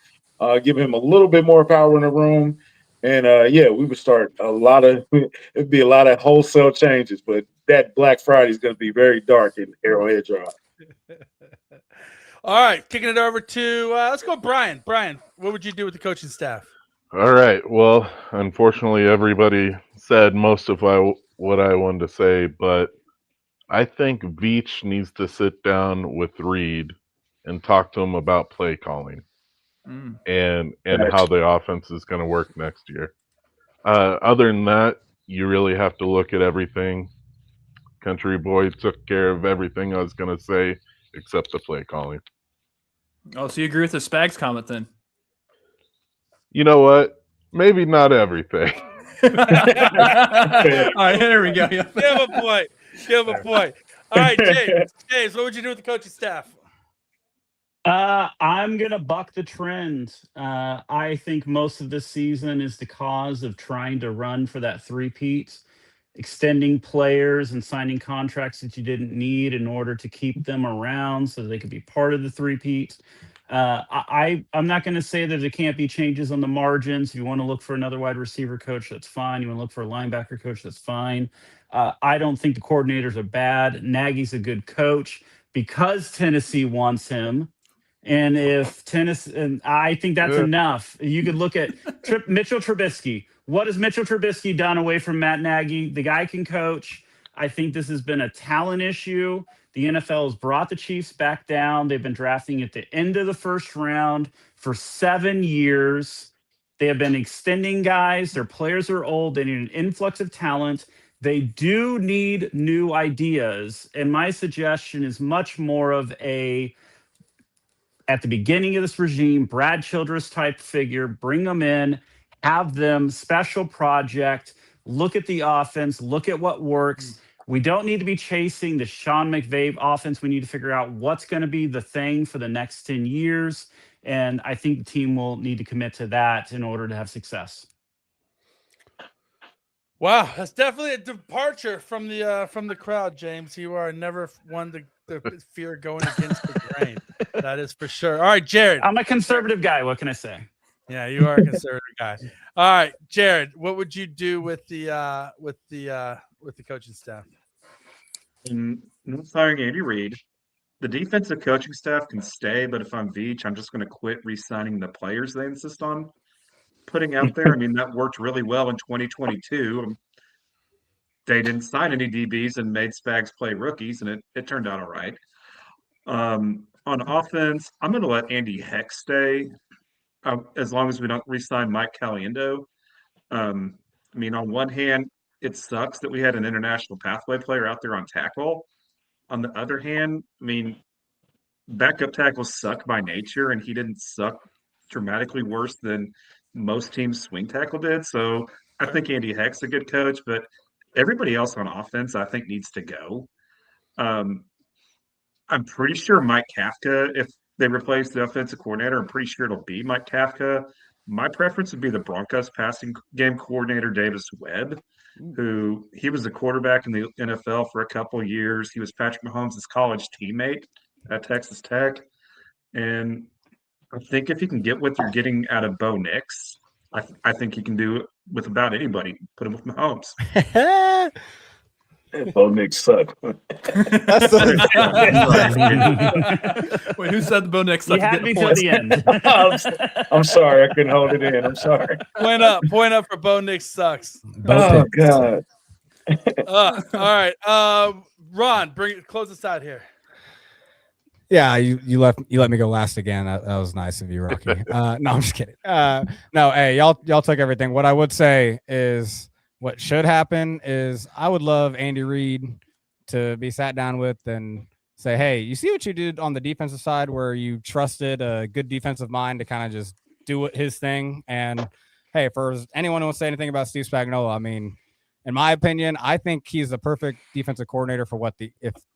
give him a little bit more power in the room, and we would start it'd be a lot of wholesale changes, but that Black Friday is going to be very dark in Arrowhead Drive. All right, kicking it over to let's go, Brian. Brian, what would you do with the coaching staff? All right. Well, unfortunately, everybody said most of what I wanted to say, but I think Veach needs to sit down with Reid and talk to him about play calling and how the offense is going to work next year. Other than that, you really have to look at everything. Country Boy took care of everything I was going to say except the play calling. Oh, so you agree with the Spags comment then? You know what? Maybe not everything. All right, there we go. You have a point. Give him a point. All right, James. James, what would you do with the coaching staff? I'm gonna buck the trend. I think most of this season is the cause of trying to run for that three-peat, extending players and signing contracts that you didn't need in order to keep them around so they could be part of the three-peat. I'm not going to say that there can't be changes on the margins. If you want to look for another wide receiver coach, that's fine. You want to look for a linebacker coach, that's fine. I don't think the coordinators are bad. Nagy's a good coach because Tennessee wants him. And if Tennessee, and I think that's enough. You could look at Mitchell Trubisky. What has Mitchell Trubisky done away from Matt Nagy? The guy can coach. I think this has been a talent issue. The NFL has brought the Chiefs back down. They've been drafting at the end of the first round for 7 years. They have been extending guys. Their players are old. They need an influx of talent. They do need new ideas. And my suggestion is much more of a, at the beginning of this regime, Brad Childress type figure, bring them in, have them special project, look at the offense, look at what works. We don't need to be chasing the Sean McVay offense. We need to figure out what's going to be the thing for the next 10 years. And I think the team will need to commit to that in order to have success. Wow, that's definitely a departure from the crowd, James. You are never one to fear going against the grain. That is for sure. All right, Jared. I'm a conservative guy. What can I say? Yeah, you are a conservative guy. All right, Jared. What would you do with the coaching staff? Not firing Andy Reid. The defensive coaching staff can stay, but if I'm Veach, I'm just going to quit re-signing the players they insist on putting out there. I mean, that worked really well in 2022. They didn't sign any DBs and made Spags play rookies, and it turned out all right. On offense, I'm going to let Andy Heck stay as long as we don't re-sign Mike Caliendo. I mean, on one hand, it sucks that we had an international pathway player out there on tackle. On the other hand, I mean, backup tackles suck by nature, and he didn't suck dramatically worse than most teams' swing tackle did. So I think Andy Heck's a good coach, but everybody else on offense, I think, needs to go. I'm pretty sure Mike Kafka, if they replace the offensive coordinator, I'm pretty sure it'll be Mike Kafka. My preference would be the Broncos passing game coordinator, Davis Webb, who he was the quarterback in the NFL for a couple of years. He was Patrick Mahomes' college teammate at Texas Tech. And I think if you can get what you're getting out of Bo Nix, I think you can do it with about anybody. Put him with Mahomes. Bo Nix sucked. Wait, who said the Bo Nix sucked? You had me till the end. I'm sorry, I couldn't hold it in. I'm sorry. Point up for Bo Nix sucks. Oh God. All right, Ron, close us out here. Yeah, you let me go last again. That was nice of you, Rocky. No, I'm just kidding. No, hey, y'all took everything. What I would say is what should happen is I would love Andy Reid to be sat down with and say, hey, you see what you did on the defensive side where you trusted a good defensive mind to kind of just do his thing. And hey, for anyone who wants to say anything about Steve Spagnuolo, I mean, in my opinion, I think he's the perfect defensive coordinator for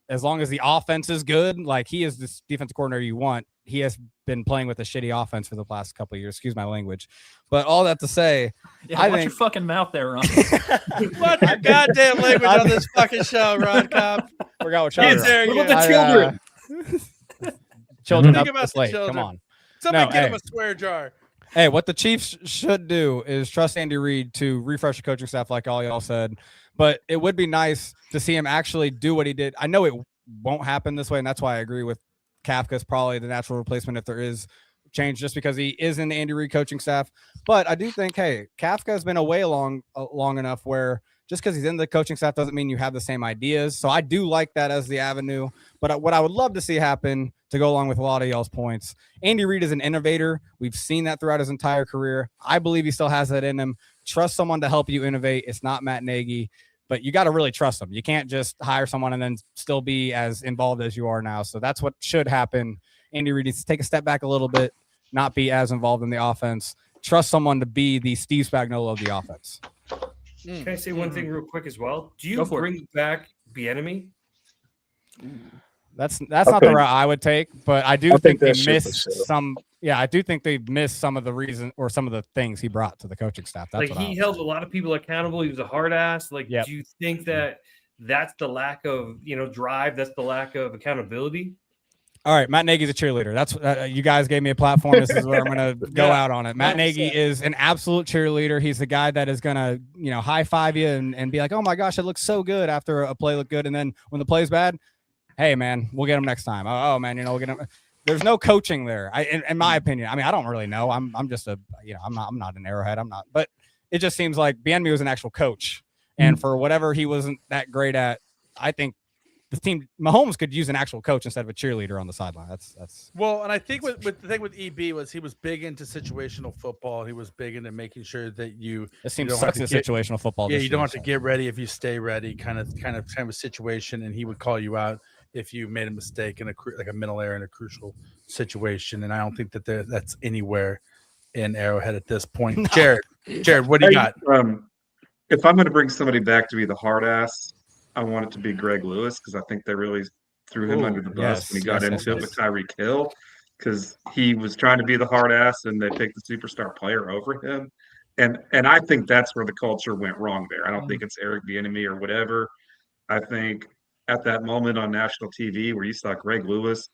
as long as the offense is good, like he is this defensive coordinator you want. He has been playing with a shitty offense for the last couple of years. Excuse my language. But all that to say, I watch your fucking mouth there, Ron. Watch your goddamn language on this fucking show, Ron Cobb. Forgot what What about the children? Children Think up about this the late. children. Come on. Somebody get him a swear jar. Hey, what the Chiefs should do is trust Andy Reid to refresh the coaching staff, like all y'all said. But it would be nice to see him actually do what he did. I know it won't happen this way, and that's why I agree with Kafka's probably the natural replacement if there is change, just because he is in the Andy Reid coaching staff. But I do think, hey, Kafka's been away long enough where just because he's in the coaching staff doesn't mean you have the same ideas. So I do like that as the avenue. But what I would love to see happen, to go along with a lot of y'all's points, Andy Reid is an innovator. We've seen that throughout his entire career. I believe he still has that in him. Trust someone to help you innovate. It's not Matt Nagy, but you got to really trust him. You can't just hire someone and then still be as involved as you are now. So that's what should happen. Andy Reid needs to take a step back a little bit, not be as involved in the offense. Trust someone to be the Steve Spagnuolo of the offense. Can I say one thing real quick as well? Do you bring back Bieniemy? That's not the route I would take, but I do think they missed some. Yeah, I do think they've missed some of the reason or some of the things he brought to the coaching staff. That's like he held a lot of people accountable. He was a hard ass. Like, do you think that that's the lack of drive? That's the lack of accountability. All right, Matt Nagy's a cheerleader. That's you guys gave me a platform. This is where I'm going to go out on it. Matt Nagy is an absolute cheerleader. He's the guy that is going to, high five you and be like, "Oh my gosh, it looks so good." After a play looked good, and then when the play's bad, hey man, we'll get him next time. Oh man, we'll get him. There's no coaching there. In my opinion. I mean, I don't really know. I'm just I'm not an arrowhead. I'm not. But it just seems like Bieniemy was an actual coach, and for whatever he wasn't that great at, I think the team Mahomes could use an actual coach instead of a cheerleader on the sideline. That's well, and I think with the thing with EB was he was big into situational football. He was big into making sure that it seems sucks in situational football. Yeah, you don't have to get ready if you stay ready, kind of a situation, and he would call you out if you made a mistake in a mental error in a crucial situation. And I don't think that that's anywhere in Arrowhead at this point. No. Jared, what do you got? If I'm going to bring somebody back to be the hard ass, I want it to be Greg Lewis, because I think they really threw him under the bus when he got into it with Tyreek Hill, because he was trying to be the hard ass and they picked the superstar player over him. And I think that's where the culture went wrong there. I don't think it's Eric Bieniemy or whatever. I think at that moment on national TV where you saw Greg Lewis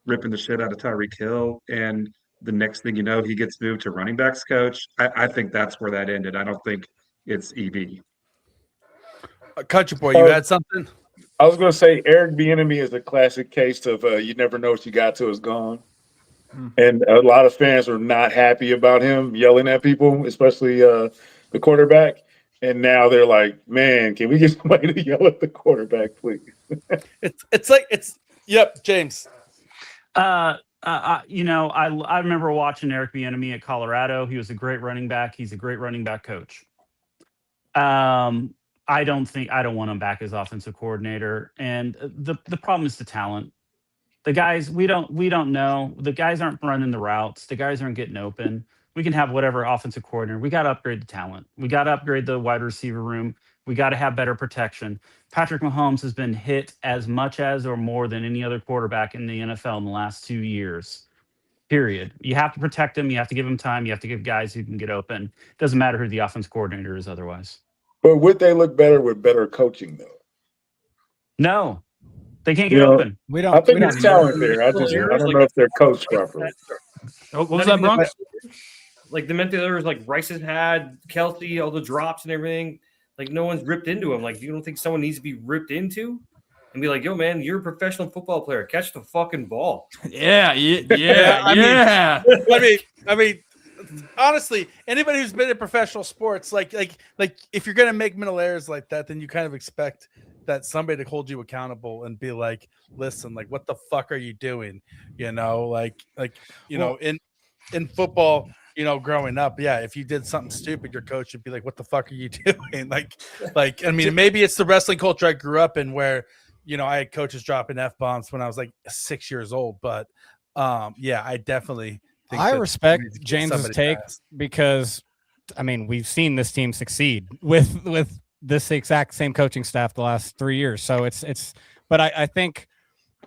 ripping the shit out of Tyreek Hill, and the next thing you know, he gets moved to running backs coach, I think that's where that ended. I don't think it's EB. Country boy, you had something? I was going to say Eric Bieniemy is a classic case of you never know what you got till it's gone. And a lot of fans are not happy about him yelling at people, especially the quarterback. And now they're like, man, can we get somebody to yell at the quarterback, please? Yep, James. I remember watching Eric Bieniemy at Colorado. He was a great running back. He's a great running back coach. I don't want him back as offensive coordinator. And the problem is the talent. The guys, we don't know. The guys aren't running the routes. The guys aren't getting open. We can have whatever offensive coordinator. We got to upgrade the talent. We got to upgrade the wide receiver room. We got to have better protection. Patrick Mahomes has been hit as much as or more than any other quarterback in the NFL in the last 2 years. Period. You have to protect him. You have to give him time. You have to give guys who can get open. Doesn't matter who the offense coordinator is otherwise. But would they look better with better coaching, though? No, they can't get open. I think there's talent there. I don't know if they're coached properly. What was that, Bronx? Like the mental errors, like Rice has had, Kelsey, all the drops and everything. Like no one's ripped into him. Like you don't think someone needs to be ripped into and be like, "Yo, man, you're a professional football player. Catch the fucking ball." Yeah. I mean. Honestly, anybody who's been in professional sports, like if you're gonna make mental errors like that, then you kind of expect that somebody to hold you accountable and be like, listen, like what the fuck are you doing? In football, growing up, if you did something stupid, your coach would be like, what the fuck are you doing? I mean, maybe it's the wrestling culture I grew up in where, I had coaches dropping F-bombs when I was like 6 years old, but I definitely I respect James's take because, I mean, we've seen this team succeed with this exact same coaching staff the last 3 years. So but I think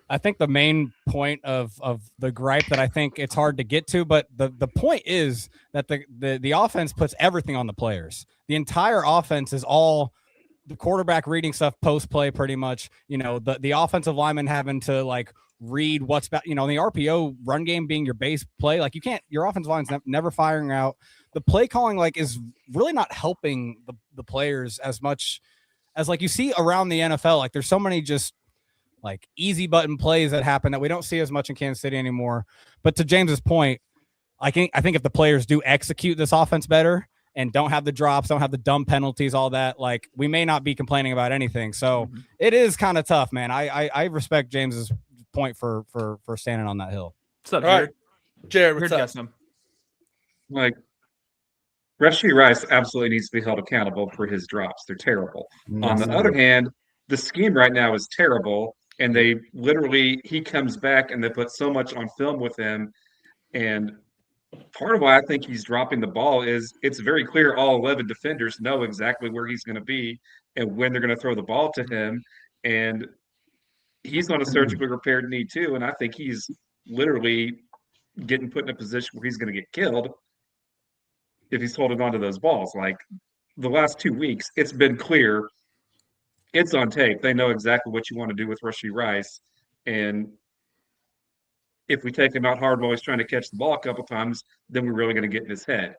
the main point of the gripe that I think it's hard to get to, but the point is that the offense puts everything on the players. The entire offense is all the quarterback reading stuff post play, pretty much. The offensive lineman having to read what's about, the RPO run game being your base play. Like your offensive line's never firing out. The play calling is really not helping the players as much as you see around the NFL. There's so many just easy button plays that happen that we don't see as much in Kansas City anymore. But to James's point, I think if the players do execute this offense better and don't have the drops, don't have the dumb penalties, all that, we may not be complaining about anything. So it is kind of tough, man. I respect James's point for standing on that hill. What's up, Jared? Jared, what's up? Rashee Rice absolutely needs to be held accountable for his drops. They're terrible. On the other hand, the scheme right now is terrible, and he comes back and they put so much on film with him. And part of why I think he's dropping the ball is it's very clear all 11 defenders know exactly where he's going to be and when they're going to throw the ball to him. and he's on a surgically repaired knee too. And I think he's literally getting put in a position where he's going to get killed if he's holding on to those balls. Like the last 2 weeks, it's been clear. It's on tape. They know exactly what you want to do with Rashee Rice. And if we take him out hard while he's trying to catch the ball a couple times, then we're really going to get in his head.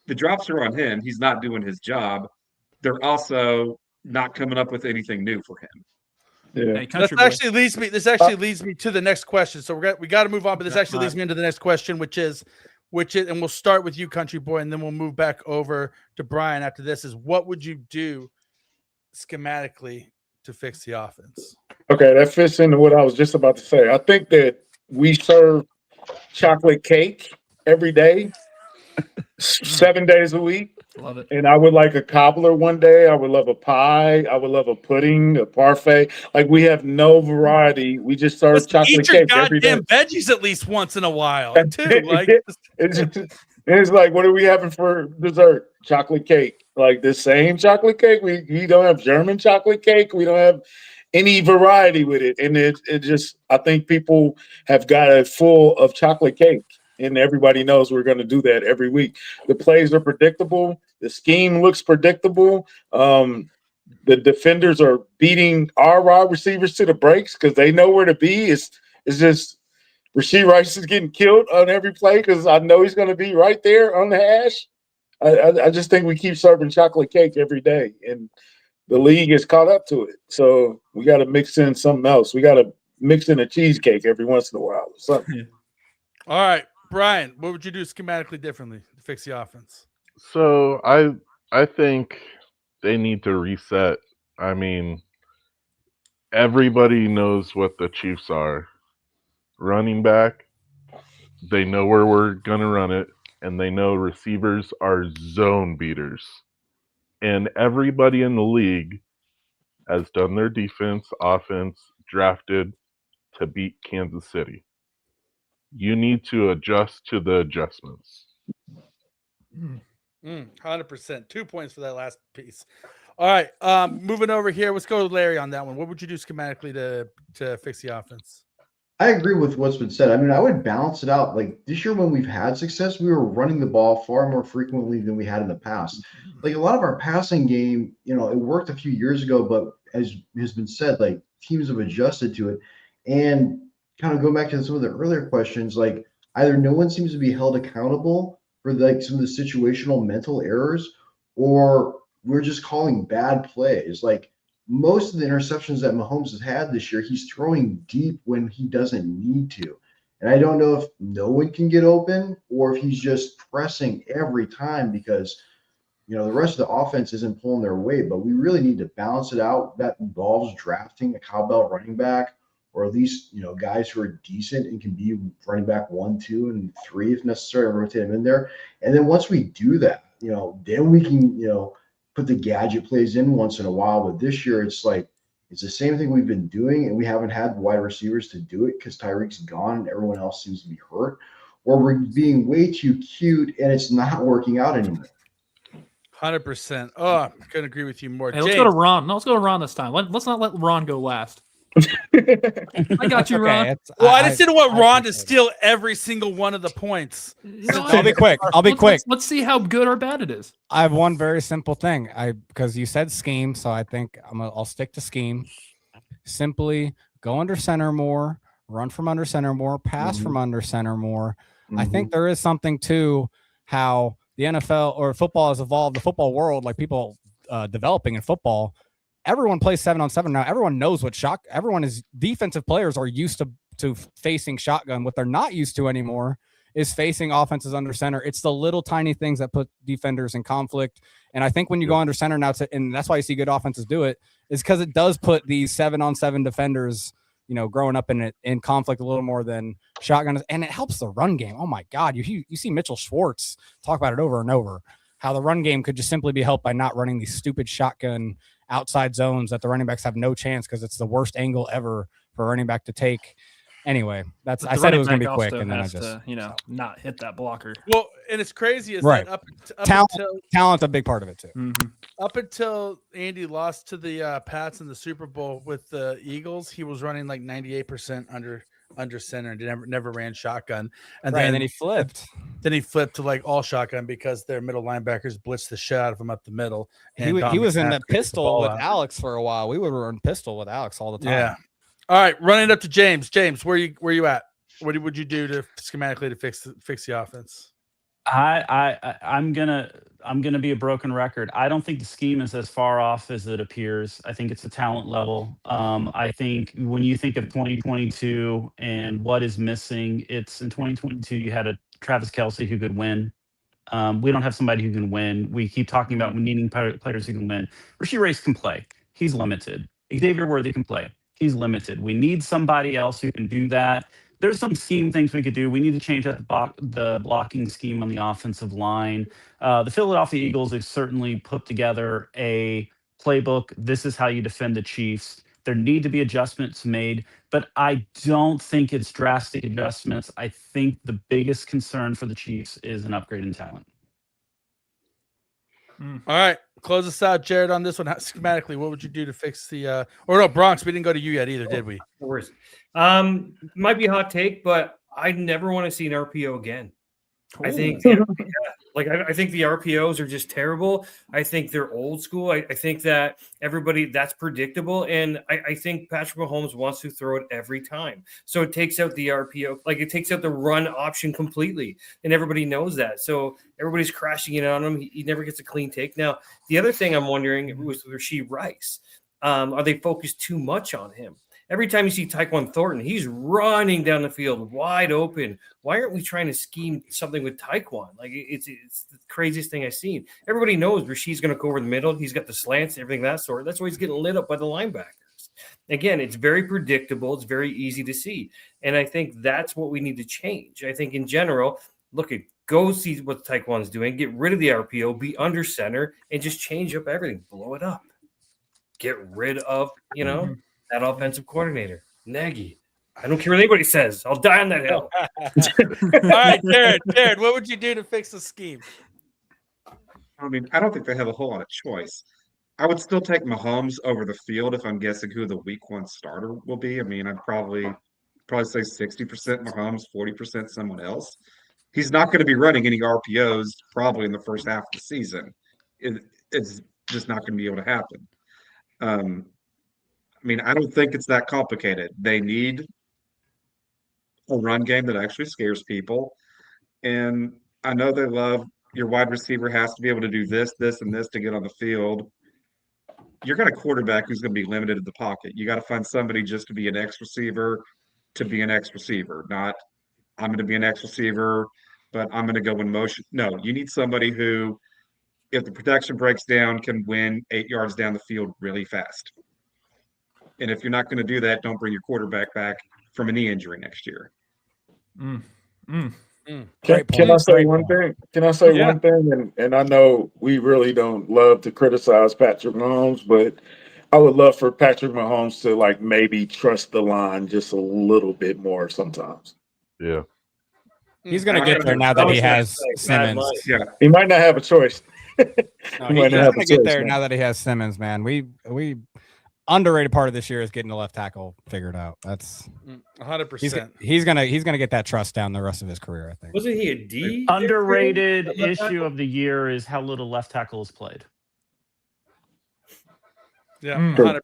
The drops are on him. He's not doing his job. They're also not coming up with anything new for him. Yeah. Hey, country This boy. actually leads me to the next question. So we got to move on, but this actually leads me into the next question, which is, and we'll start with you, country boy, and then we'll move back over to Brian after this. Is what would you do schematically to fix the offense? Okay, that fits into what I was just about to say. I think that we serve chocolate cake every day, 7 days a week. Love it. And I would like a cobbler one day. I would love a pie. I would love a pudding, a parfait. Like we have no variety. We just serve Listen, chocolate eat your cake every day. goddamn veggies at least once in a while, too. Like it's like, what are we having for dessert? Chocolate cake. Like the same chocolate cake. We don't have German chocolate cake. We don't have any variety with it. And it just, I think people have got it full of chocolate cake. And everybody knows we're going to do that every week. The plays are predictable. The scheme looks predictable. The defenders are beating our wide receivers to the breaks because they know where to be. It's just Rashee Rice is getting killed on every play because I know he's going to be right there on the hash. I just think we keep serving chocolate cake every day, and the league is caught up to it. So we got to mix in something else. We got to mix in a cheesecake every once in a while or something. Yeah. All right, Brian, what would you do schematically differently to fix the offense? So I think they need to reset. I mean, everybody knows what the Chiefs are. Running back, they know where we're gonna run it, and they know receivers are zone beaters. And everybody in the league has done their defense, offense, drafted to beat Kansas City. You need to adjust to the adjustments. 100%. 2 points for that last piece. All right, moving over here. Let's go with Larry on that one. What would you do schematically to fix the offense? I agree with what's been said. I mean, I would balance it out. Like this year when we've had success, we were running the ball far more frequently than we had in the past. Like a lot of our passing game, it worked a few years ago, but as has been said, like teams have adjusted to it. And kind of go back to some of the earlier questions, like either no one seems to be held accountable for like some of the situational mental errors, or we're just calling bad plays. Like most of the interceptions that Mahomes has had this year, he's throwing deep when he doesn't need to. And I don't know if no one can get open or if he's just pressing every time because, the rest of the offense isn't pulling their weight. But we really need to balance it out. That involves drafting a cowbell running back, or at least, guys who are decent and can be running back 1, 2, and 3 if necessary, rotate them in there. And then once we do that, then we can, put the gadget plays in once in a while. But this year, it's like, it's the same thing we've been doing, and we haven't had wide receivers to do it because Tyreek's gone and everyone else seems to be hurt, or we're being way too cute and it's not working out anymore. 100%. Oh, I couldn't agree with you more. Hey, let's go to Ron. No, let's go to Ron this time. Let's not let Ron go last. I got you, Ron. Well, I just didn't want Ron to steal every single one of the points. I'll be quick. Let's see how good or bad it is. I have one very simple thing. Because you said scheme, so I think I'll stick to scheme. Simply go under center more, run from under center more, pass from under center more. I think there is something to how the NFL or football has evolved, the football world, like people developing in football. Everyone plays 7-on-7 now. Everyone knows what everyone is. Defensive players are used to facing shotgun. What they're not used to anymore is facing offenses under center. It's the little tiny things that put defenders in conflict. And I think when you go under center now, and that's why you see good offenses do it, is because it does put these 7-on-7 defenders, growing up in conflict a little more than shotgun. And it helps the run game. Oh my God. You see Mitchell Schwartz talk about it over and over, how the run game could just simply be helped by not running these stupid shotgun outside zones that the running backs have no chance because it's the worst angle ever for a running back to take. Anyway, that's But I the said it running was going to back be quick, also and then I has just to, not hit that blocker. Well, and it's crazy is Right. that up talent's until a big part of it too. Mm-hmm. up until Andy lost to the Pats in the Super Bowl with the Eagles, he was running like 98% under center and never ran shotgun. And Right, then and then he flipped. Then he flipped to like all shotgun because their middle linebackers blitzed the shit out of him up the middle. He And was in McNabb the couldn't get pistol ball with out. Alex for a while. We would run pistol with Alex all the time. Yeah. All right, running up to James. James, where you at? What would you do to schematically to fix the offense? I'm gonna be a broken record. I don't think the scheme is as far off as it appears. I think it's a talent level. I think when you think of 2022 and what is missing, it's in 2022 you had a Travis Kelce who could win. We don't have somebody who can win. We keep talking about needing players who can win. Rasheed Rice can play. He's limited. Xavier Worthy can play. He's limited. We need somebody else who can do that. There's some scheme things we could do. We need to change up the blocking scheme on the offensive line. The Philadelphia Eagles have certainly put together a playbook. This is how you defend the Chiefs. There need to be adjustments made, but I don't think it's drastic adjustments. I think the biggest concern for the Chiefs is an upgrade in talent. All right, close us out, Jared, on this one. Schematically, what would you do to fix the or no, Bronx, we didn't go to you yet either, did we? No worries. Might be a hot take, but I never want to see an RPO again. I think, I think the RPOs are just terrible. I think they're old school. I think that everybody that's predictable, and I think Patrick Mahomes wants to throw it every time. So it takes out the RPO, like it takes out the run option completely, and everybody knows that. So everybody's crashing in on him. He never gets a clean take. Now, the other thing I'm wondering was Rasheed Rice. Are they focused too much on him? Every time you see Tyquan Thornton, he's running down the field wide open. Why aren't we trying to scheme something with Tyquan? Like it's the craziest thing I've seen. Everybody knows Rasheed's going to go over the middle. He's got the slants, everything that sort. That's why he's getting lit up by the linebackers. Again, it's very predictable. It's very easy to see. And I think that's what we need to change. I think in general, go see what Tyquan's doing. Get rid of the RPO, be under center, and just change up everything. Blow it up. Get rid of, that offensive coordinator, Nagy. I don't care what anybody says. I'll die on that hill. All right, Jared, what would you do to fix the scheme? I mean, I don't think they have a whole lot of choice. I would still take Mahomes over the field if I'm guessing who the week 1 starter will be. I mean, I'd probably say 60% Mahomes, 40% someone else. He's not going to be running any RPOs probably in the first half of the season. It's just not going to be able to happen. I mean, I don't think it's that complicated. They need a run game that actually scares people. And I know they love your wide receiver has to be able to do this, this, and this to get on the field. You're got a quarterback who's going to be limited in the pocket. You got to find somebody just to be an X receiver, not I'm going to be an X receiver, but I'm going to go in motion. No, you need somebody who, if the protection breaks down, can win 8 yards down the field really fast. And if you're not going to do that, don't bring your quarterback back from a knee injury next year. Can I say one thing? Can I say one thing? And I know we really don't love to criticize Patrick Mahomes, but I would love for Patrick Mahomes to maybe trust the line just a little bit more sometimes. Yeah. He's going to get there now that he has Simmons. Yeah, he might not have a choice. He's going to get there now that he has Simmons, man. We underrated part of this year is getting the left tackle figured out. That's 100%. He's gonna get that trust down the rest of his career, I think. Wasn't he a D? Underrated issue of the year is how little left tackle is played. Yeah, 100%.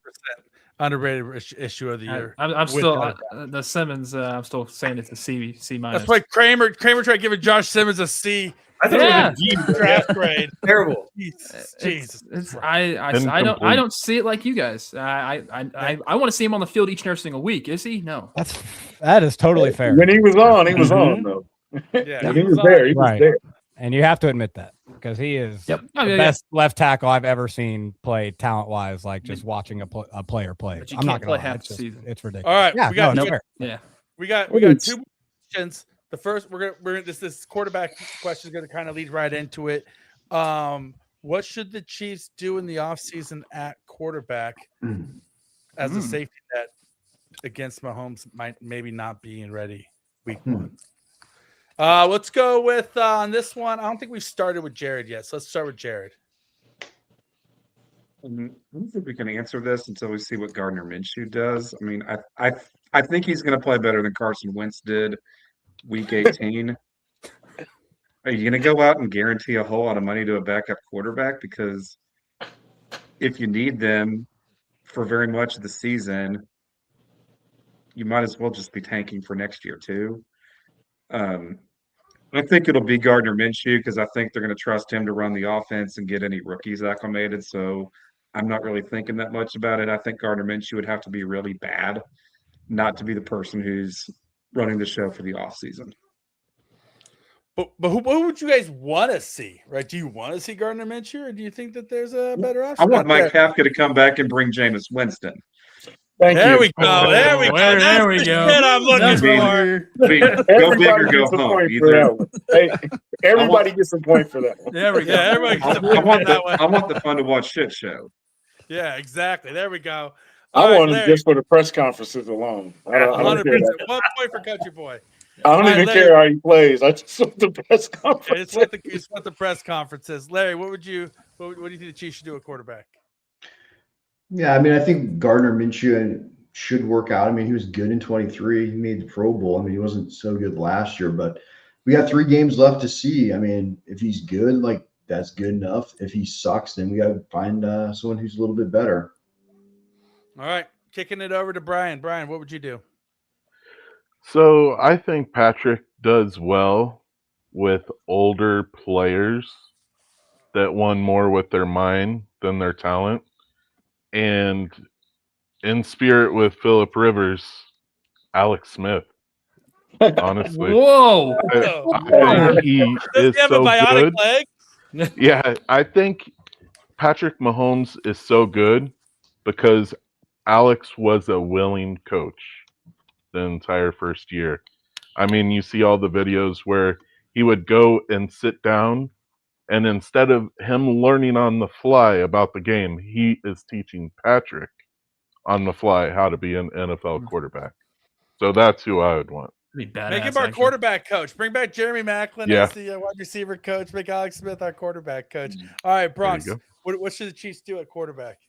Underrated issue of the year. I'm still the Simmons. I'm still saying it's a C minus. That's why Kramer tried giving Josh Simmons a C. I thought it was a G draft grade. Terrible. Jesus. I don't see it like you guys. I want to see him on the field each and every single week. Is he? No. That is totally fair. When he was on, he was on though. Yeah, when he was there. He was there. And you have to admit that because he is the best left tackle I've ever seen play talent-wise, just watching a player play. But you I'm can't not play going to half the season. It's ridiculous. All right, we got 2 more questions. The first, we're gonna this quarterback question is gonna kind of lead right into it. What should the Chiefs do in the offseason at quarterback as a safety net? against Mahomes maybe not being ready week 1. Let's go with on this one. I don't think we've started with Jared yet, so let's start with Jared. I don't think we can answer this until we see what Gardner Minshew does. I mean, I think he's going to play better than Carson Wentz did week 18. Are you going to go out and guarantee a whole lot of money to a backup quarterback? Because if you need them for very much of the season, you might as well just be tanking for next year too. I think it'll be Gardner Minshew because I think they're going to trust him to run the offense and get any rookies acclimated. So I'm not really thinking that much about it. I think Gardner Minshew would have to be really bad not to be the person who's running the show for the offseason. But what would you guys want to see, right? Do you want to see Gardner Minshew, or do you think that there's a better option? I want Mike Kafka to come back and bring Jameis Winston. There we go. There we go. There we go. I'm looking for. Go big or go home. Hey, everybody gets a point for that one. There we go. Everybody gets a I point want for that one. I want the fun to watch shit show. Yeah, exactly. There we go. I want him just for the press conferences alone. I don't 100%. care that. 1 point for Country Boy. I don't even care how he plays. I just want the press conference. It's what the press conference is. Larry, what do you think the Chiefs should do at quarterback? Yeah, I mean, I think Gardner Minshew should work out. I mean, he was good in 23. He made the Pro Bowl. I mean, he wasn't so good last year, but we got 3 games left to see. I mean, if he's good, like, that's good enough. If he sucks, then we got to find someone who's a little bit better. All right, kicking it over to Brian. Brian, what would you do? So I think Patrick does well with older players that won more with their mind than their talent. And in spirit with Phillip Rivers, Alex Smith. Honestly. Whoa. I think he Does is he have so a bionic good. leg? Yeah, I think Patrick Mahomes is so good because Alex was a willing coach the entire first year. I mean, you see all the videos where he would go and sit down, and instead of him learning on the fly about the game, he is teaching Patrick on the fly how to be an NFL quarterback. So that's who I would want. Make him our quarterback coach. Bring back Jeremy Maclin as the wide receiver coach. Make Alex Smith our quarterback coach. All right, Bronx, what should the Chiefs do at quarterback?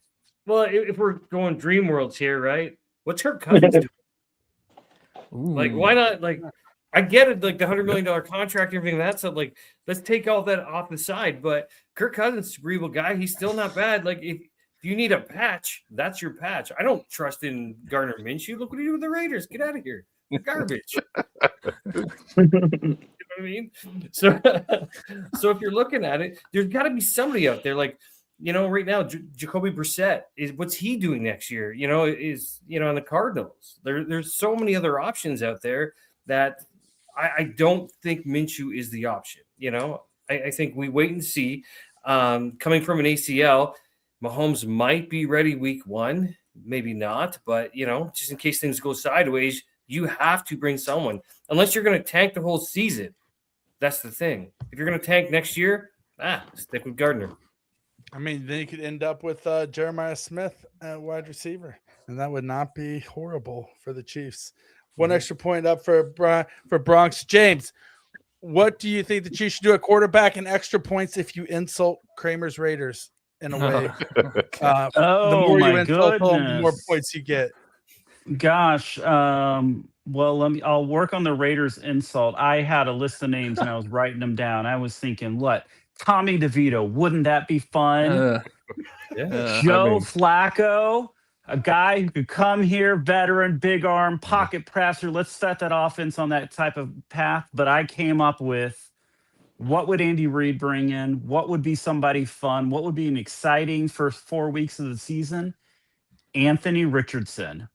Well, if we're going dream worlds here, right? What's Kirk Cousins doing? Like, why not? Like, I get it, like the $100 million contract, everything that's up. Like, let's take all that off the side. But Kirk Cousins, cerebral guy, he's still not bad. Like, if you need a patch, that's your patch. I don't trust in Gardner Minshew. Look what he did with the Raiders. Get out of here. They're garbage. You know what I mean? So if you're looking at it, there's got to be somebody out there. Like, you know, right now, Jacoby Brissett what's he doing next year? You know, on the Cardinals. There's so many other options out there that I don't think Minshew is the option. You know, I think we wait and see. Coming from an ACL, Mahomes might be ready week 1, maybe not, but you know, just in case things go sideways, you have to bring someone. Unless you're going to tank the whole season, that's the thing. If you're going to tank next year, stick with Gardner. I mean, then you could end up with Jeremiah Smith at wide receiver, and that would not be horrible for the Chiefs. One extra point up for Bronx. James, what do you think the Chiefs should do at quarterback, and extra points if you insult Kramer's Raiders in a way? The more you insult them, the more points you get. Gosh, well, I'll work on the Raiders insult. I had a list of names and I was writing them down. I was thinking, what? Tommy DeVito, wouldn't that be fun? Joe Flacco, a guy who could come here, veteran, big arm, pocket passer. Let's set that offense on that type of path. But I came up with, what would Andy Reid bring in? What would be somebody fun? What would be an exciting first 4 weeks of the season? Anthony Richardson.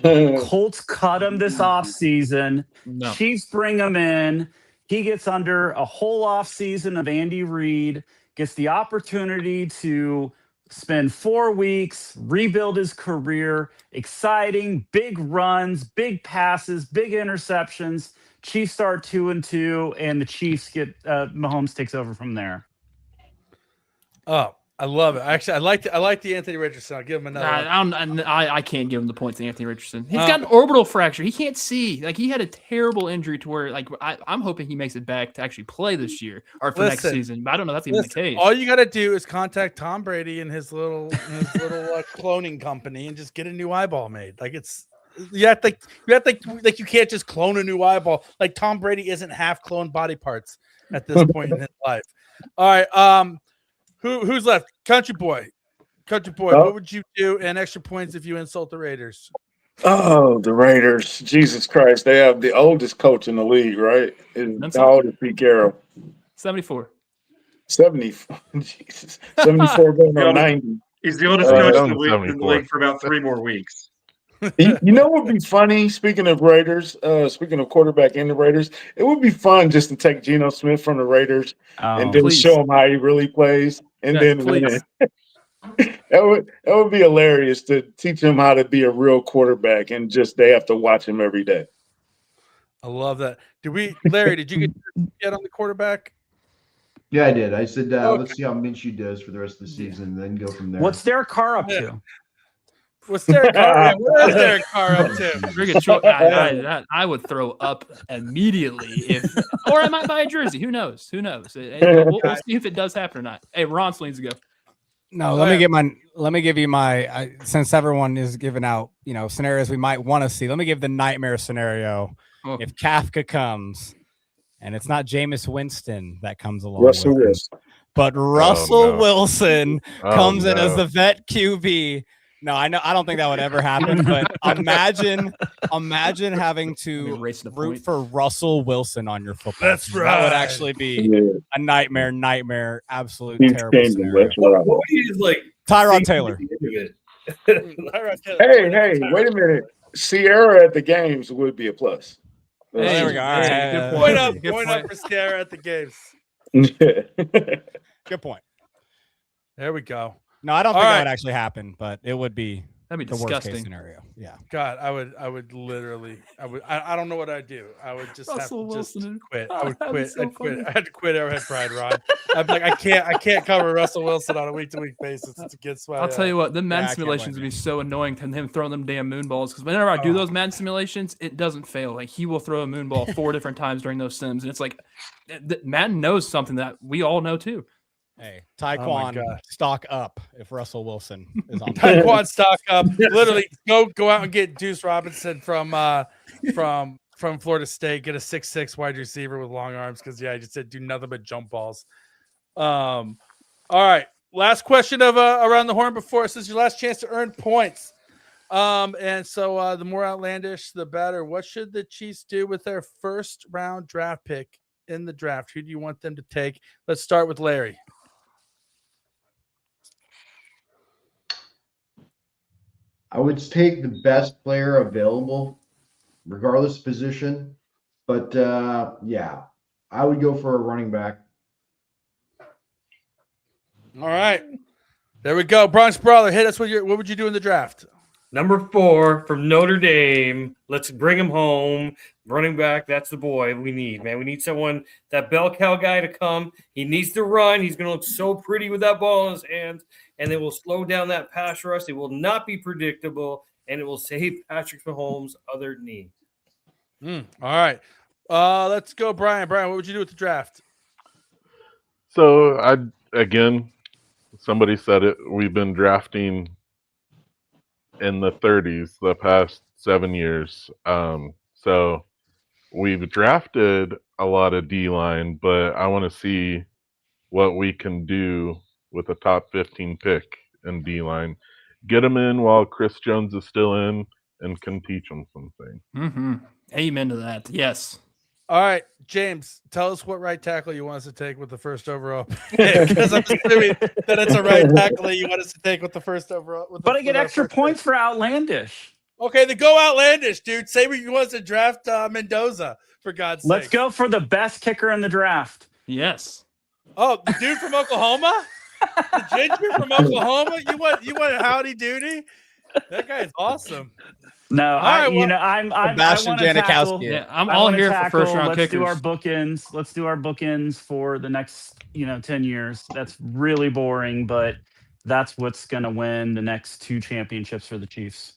Colts cut him this offseason. No. Chiefs bring him in. He gets under a whole offseason of Andy Reid, gets the opportunity to spend 4 weeks, rebuild his career. Exciting, big runs, big passes, big interceptions. Chiefs start 2-2, and the Chiefs get Mahomes takes over from there. Oh, I love it. Actually, I like the Anthony Richardson. I'll give him another. I can't give him the points to Anthony Richardson. He's got an orbital fracture. He can't see. Like, he had a terrible injury to where, like, I'm hoping he makes it back to actually play this year or for next season. But I don't know if that's even the case. All you got to do is contact Tom Brady and his little cloning company and just get a new eyeball made. Like, it's you have to you can't just clone a new eyeball. Like, Tom Brady isn't half cloned body parts at this point in his life. All right. Who's left? Country boy. What would you do in extra points if you insult the Raiders? Oh, the Raiders. Jesus Christ. They have the oldest coach in the league, right? How old is Pete Carroll? 74. 70. Jesus. 74 going on 90. He's the oldest coach in the league for about 3 more weeks. You know what would be funny? Speaking of Raiders, speaking of quarterback in the Raiders, it would be fun just to take Geno Smith from the Raiders and then show him how he really plays, and then win. That would be hilarious to teach him how to be a real quarterback, and just they have to watch him every day. I love that. Larry? Did you get on the quarterback? Yeah, I did. I said let's see how Minshew does for the rest of the season, and then go from there. What's Derek Carr up to? What's Derek Carr? What is Derek Carr up to? I would throw up immediately or I might buy a jersey. Who knows? We'll see if it does happen or not. Hey, Ron needs to go. No, let me give you my since everyone is giving out, scenarios we might want to see. Let me give the nightmare scenario. If Kafka comes, and it's not Jameis Winston that comes along Russell with Wilson, but Russell Wilson comes in as the vet QB. No, I know. I don't think that would ever happen. But imagine having to root for Russell Wilson on your football. That's right. That would actually be a nightmare, absolute terrible scenario. What is like Tyrod Taylor? Hey, wait a minute. Sierra at the games would be a plus. Hey, there we go. All right. Point up for Sierra at the games. Good point. There we go. No, I don't think that would actually happen, but it would be that'd be the disgusting. Worst case scenario. Yeah. God, I would literally I don't know what I'd do. I would just Russell have to Wilson. quit. I would quit. So I'd quit. I had to quit Arrowhead Pride, Ron. I'm like, I can't cover Russell Wilson on a week-to-week basis. It's against my I'll tell you what, the Madden simulations would be so annoying to him throwing them damn moon balls, because whenever I do those Madden simulations, it doesn't fail. Like, he will throw a moon ball 4 different times during those sims, and it's like Madden knows something that we all know too. Hey, Taekwon, stock up if Russell Wilson is on. Taekwon, stock up. Literally, go out and get Deuce Robinson from Florida State. Get a 6'6" wide receiver with long arms, because I just said do nothing but jump balls. All right, last question of around the horn before this is your last chance to earn points. And so the more outlandish, the better. What should the Chiefs do with their first round draft pick in the draft? Who do you want them to take? Let's start with Larry. I would take the best player available, regardless of position. But I would go for a running back. All right, there we go. Bronx Brawler, hit us with what would you do in the draft? Number 4 from Notre Dame. Let's bring him home. Running back, that's the boy we need, man. We need someone, that bell cow guy, to come. He needs to run. He's going to look so pretty with that ball in his hands, and it will slow down that pass rush. It will not be predictable, and it will save Patrick Mahomes' other knee. All right. Let's go, Brian. Brian, what would you do with the draft? So, somebody said it. We've been drafting in the 30s the past 7 years. So we've drafted a lot of D-line, but I want to see what we can do with a top 15 pick in D-line. Get them in while Chris Jones is still in and can teach them something. Mm-hmm. Amen to that. Yes. All right, James, tell us what right tackle you want us to take with the first overall pick, because I'm assuming that it's a right tackle that you want us to take with the first overall. But I get extra points for outlandish. Okay, then go outlandish, dude. Say what you want us to draft Mendoza, for God's sake. Let's go for the best kicker in the draft. Yes. Oh, the dude from Oklahoma? The ginger from Oklahoma? You want Howdy Doody? That guy is awesome. No, right, well, I'm Sebastian I wanna tackle. Janikowski. Yeah, I'm I all wanna here for tackle, first round let's kickers. do our bookends. Let's do our bookends for the next 10 years. That's really boring, but that's what's gonna win the next 2 championships for the Chiefs.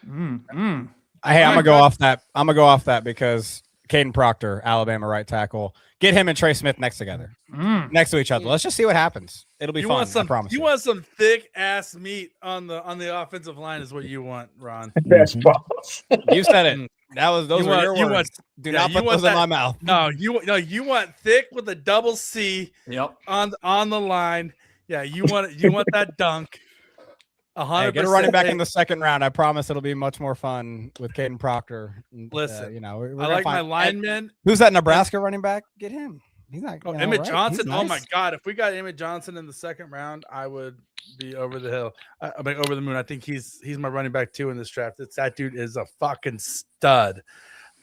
Hey, I'm gonna go off that. I'm gonna go off that because Caden Proctor, Alabama right tackle, get him and Trey Smith next to each other. Let's just see what happens. It'll be fun. I promise. You want some thick ass meat on the offensive line is what you want, Ron. That's false. You said it. Those were your words. Do not put those in my mouth. No, you want thick with a double C. Yep. On the line. Yeah, you want that dunk. 100%. Get a running back in the second round. I promise it'll be much more fun with Caden Proctor. Listen, we're I like my linemen. Who's that Nebraska running back? Get him. He's not. Emmett Johnson. Nice. Oh my God! If we got Emmett Johnson in the second round, I would be over the hill. I mean, over the moon. I think he's my running back too in this draft. That dude is a fucking stud.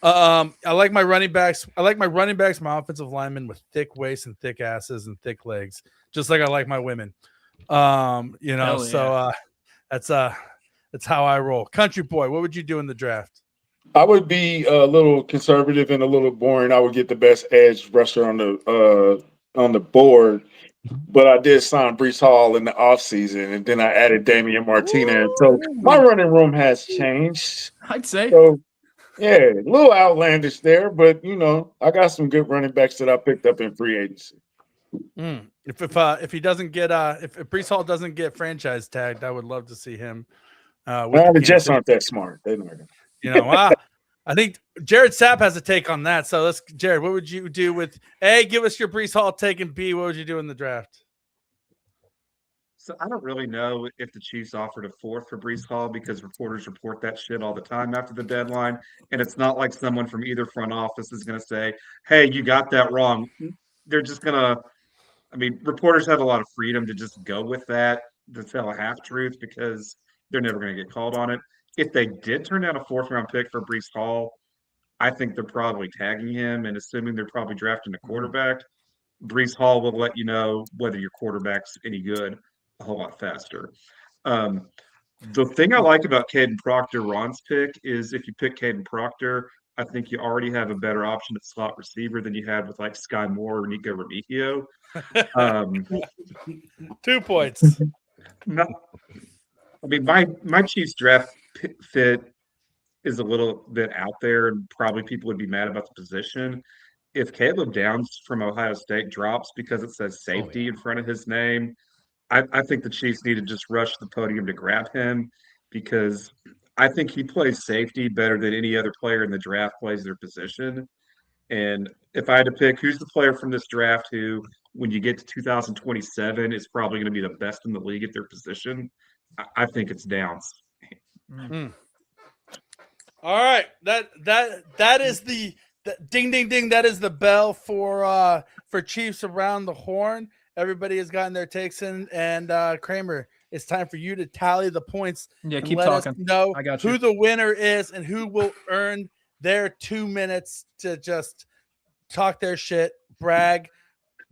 I like my running backs. My offensive linemen with thick waists and thick asses and thick legs, just like I like my women. So that's how I roll. Country boy, what would you do in the draft? I would be a little conservative and a little boring. I would get the best edge rusher on the board, but I did sign Breece Hall in the offseason, and then I added Damian Martinez. So my running room has changed. I'd say. So, yeah, a little outlandish there, but I got some good running backs that I picked up in free agency. If he doesn't get if Breece Hall doesn't get franchise tagged, I would love to see him. The Jets aren't that smart. They're not. I think Jared Sapp has a take on that. So Jared, what would you do with A? Give us your Breece Hall take, and B, what would you do in the draft? So I don't really know if the Chiefs offered a fourth for Breece Hall because reporters report that shit all the time after the deadline, and it's not like someone from either front office is going to say, "Hey, you got that wrong." They're just gonna. I mean, reporters have a lot of freedom to just go with that, to tell a half truth because they're never going to get called on it. If they did turn down a fourth round pick for Breece Hall, I think they're probably tagging him and assuming they're probably drafting a quarterback. Breece Hall will let you know whether your quarterback's any good a whole lot faster. The thing I like about Caden Proctor, Ron's pick, is if you pick Caden Proctor, I think you already have a better option at slot receiver than you had with like Sky Moore or Nico Remigio. 2 points. No, I mean my Chiefs draft fit is a little bit out there, and probably people would be mad about the position. If Caleb Downs from Ohio State drops because it says safety in front of his name, I think the Chiefs need to just rush the podium to grab him because I think he plays safety better than any other player in the draft plays their position. And if I had to pick who's the player from this draft who, when you get to 2027, is probably going to be the best in the league at their position, I think it's Downs. All right, that is the ding ding ding. That is the bell for Chiefs around the horn. Everybody has gotten their takes in, and Kramer, it's time for you to tally the points. Yeah, and keep let talking. Us know I got you. who the winner is and who will earn their 2 minutes to just talk their shit, brag,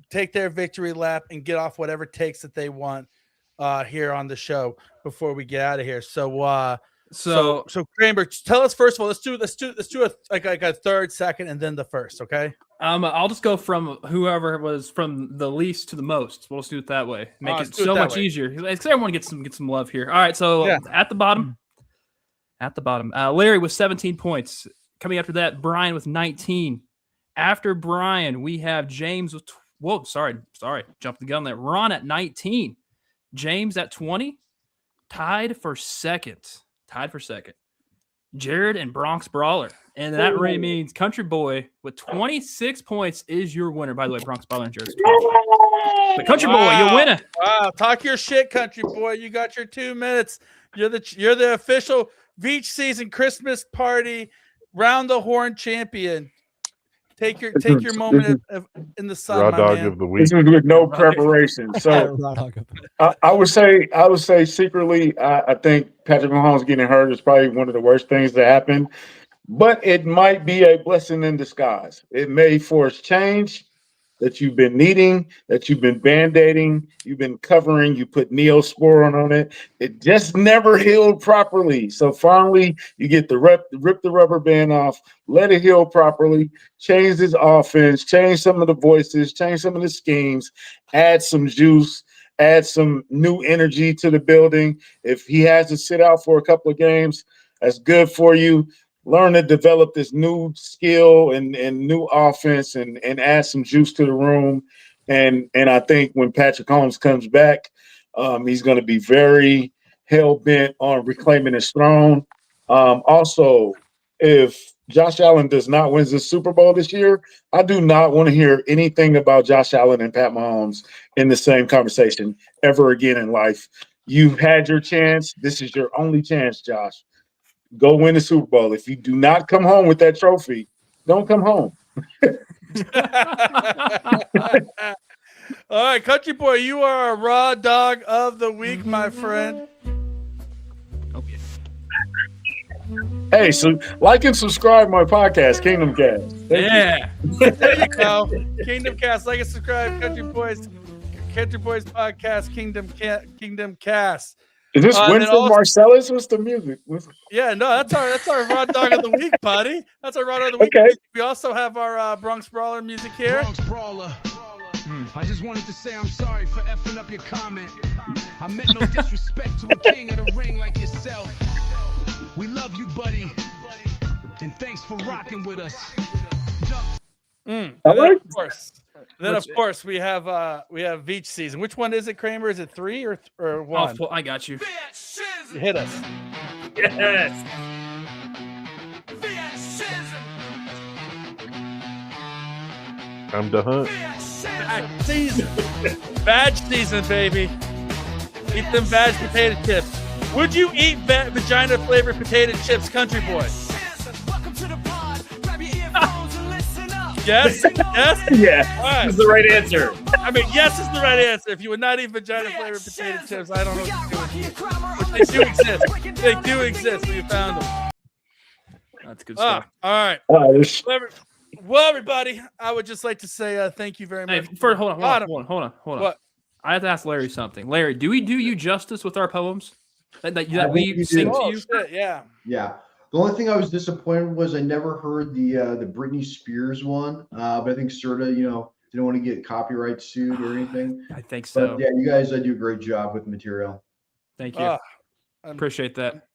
take their victory lap, and get off whatever takes that they want here on the show before we get out of here. So Kramer, tell us first of all. Let's do a third, second, and then the first. Okay. I'll just go from whoever was from the least to the most. We'll just do it that way. Make it so much easier. Because everyone get some love here. All right. So at the bottom, Larry with 17 points. Coming after that, Brian with 19. After Brian, we have James with sorry, jumped the gun there. Ron at 19. James at 20. Tied for second. Jared and Bronx Brawler. And that really means Country Boy with 26 points is your winner. By the way, Bronx Brawler and Jared. But Country Boy, you winner. Wow, talk your shit, Country Boy. You got your 2 minutes. You're the official Veach season Christmas party round the horn champion. Take your moment in the sun, Raw my dog man. of the week. This is with no preparation. So I would say secretly, I think Patrick Mahomes getting hurt is probably one of the worst things that happened, but it might be a blessing in disguise. It may force change. that you've been needing, that you've been band-aiding, you've been covering, you put Neosporin on it. It just never healed properly. So finally, you get the rip the rubber band off, let it heal properly, change his offense, change some of the voices, change some of the schemes, add some juice, add some new energy to the building. If he has to sit out for a couple of games, that's good for you. Learn to develop this new skill and new offense and add some juice to the room. And I think when Patrick Holmes comes back, he's going to be very hell-bent on reclaiming his throne. Also, if Josh Allen does not win the Super Bowl this year, I do not want to hear anything about Josh Allen and Pat Mahomes in the same conversation ever again in life. You've had your chance. This is your only chance, Josh. Go win the Super Bowl. If you do not come home with that trophy, don't come home. All right, Country Boy, you are a raw dog of the week, my friend. Okay. Hey, so like and subscribe my podcast, Kingdom Cast. Yeah. There you go. Kingdom Cast, like and subscribe, Country Boys podcast, Kingdom Cast. Is this Winfred also, Marcellus? What's the music? Yeah, no, that's our raw dog of the week, buddy. That's our raw dog of the week. Okay. We also have our Bronx Brawler music here. Bronx Brawler. I just wanted to say I'm sorry for effing up your comment. I meant no disrespect to a king of the ring like yourself. We love you, buddy. And thanks for rocking with us. And then, of course, we have Veach season. Which one is it, Kramer? Is it 3 or 1? Oh, I got you. Hit us. Yes. Time to hunt. Badge season. Badge season, baby. Eat them badge potato chips. Would you eat vagina flavored potato chips, Country Boy? Yes? Yes? Yeah. All right. That's the right answer. I mean, yes is the right answer. If you would not eat vagina flavored potato chips, I don't know what to do with you. But they do exist. They do exist. We found them. That's good stuff. All right. Well, everybody, I would just like to say thank you very much. Hey, hold on. What? I have to ask Larry something. Larry, do we do you justice with our poems that we sing to you? Shit, yeah. Yeah. The only thing I was disappointed was I never heard the Britney Spears one, but I think Serta, didn't want to get copyright sued or anything. I think so. But yeah, you guys do a great job with material. Thank you. Appreciate that.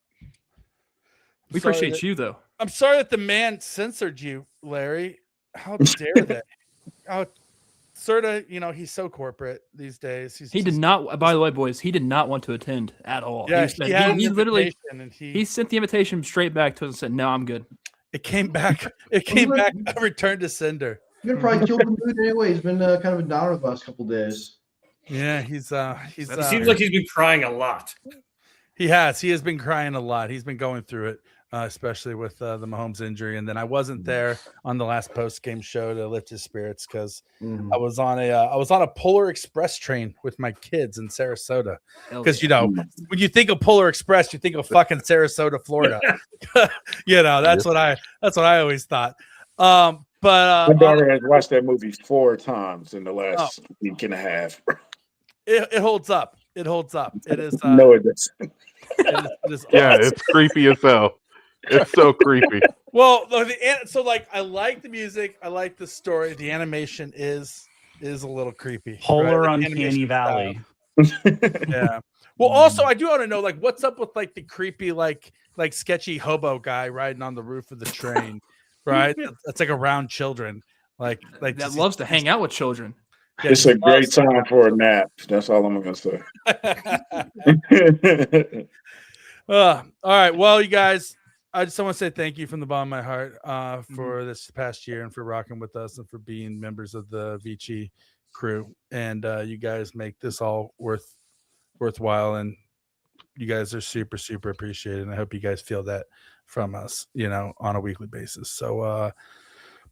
We appreciate you, though. I'm sorry that the man censored you, Larry. How dare they? Serta, he's so corporate these days. He did not. By the way, boys, he did not want to attend at all. Yeah, he literally he sent the invitation straight back to us and said, "No, I'm good." It came back. It came back. Returned to sender. You're gonna probably kill the mood anyway. He's been kind of a downer the last couple of days. Yeah, he's. It seems like he's been crying a lot. He has. He has been crying a lot. He's been going through it. Especially with the Mahomes injury, and then I wasn't there on the last post game show to lift his spirits because I was on a Polar Express train with my kids in Sarasota. Because when you think of Polar Express, you think of fucking Sarasota, Florida. That's what I always thought. But my daughter has watched that movie 4 times in the last week and a half. It holds up. It holds up. It is. No, it doesn't. It is Yeah, awesome. it's creepy as hell. It's so creepy. Well, I like the music. I like the story. The animation is a little creepy. Polar right? Uncanny Valley. Yeah. Well, also I do want to know what's up with the creepy sketchy hobo guy riding on the roof of the train, right? That's around children, like that loves to hang out with children. Yeah, it's a great time for a nap. That's all I'm gonna say. All right. Well, you guys, I just want to say thank you from the bottom of my heart for this past year and for rocking with us and for being members of the Veach crew. And you guys make this all worthwhile. And you guys are super, super appreciated. And I hope you guys feel that from us, on a weekly basis. So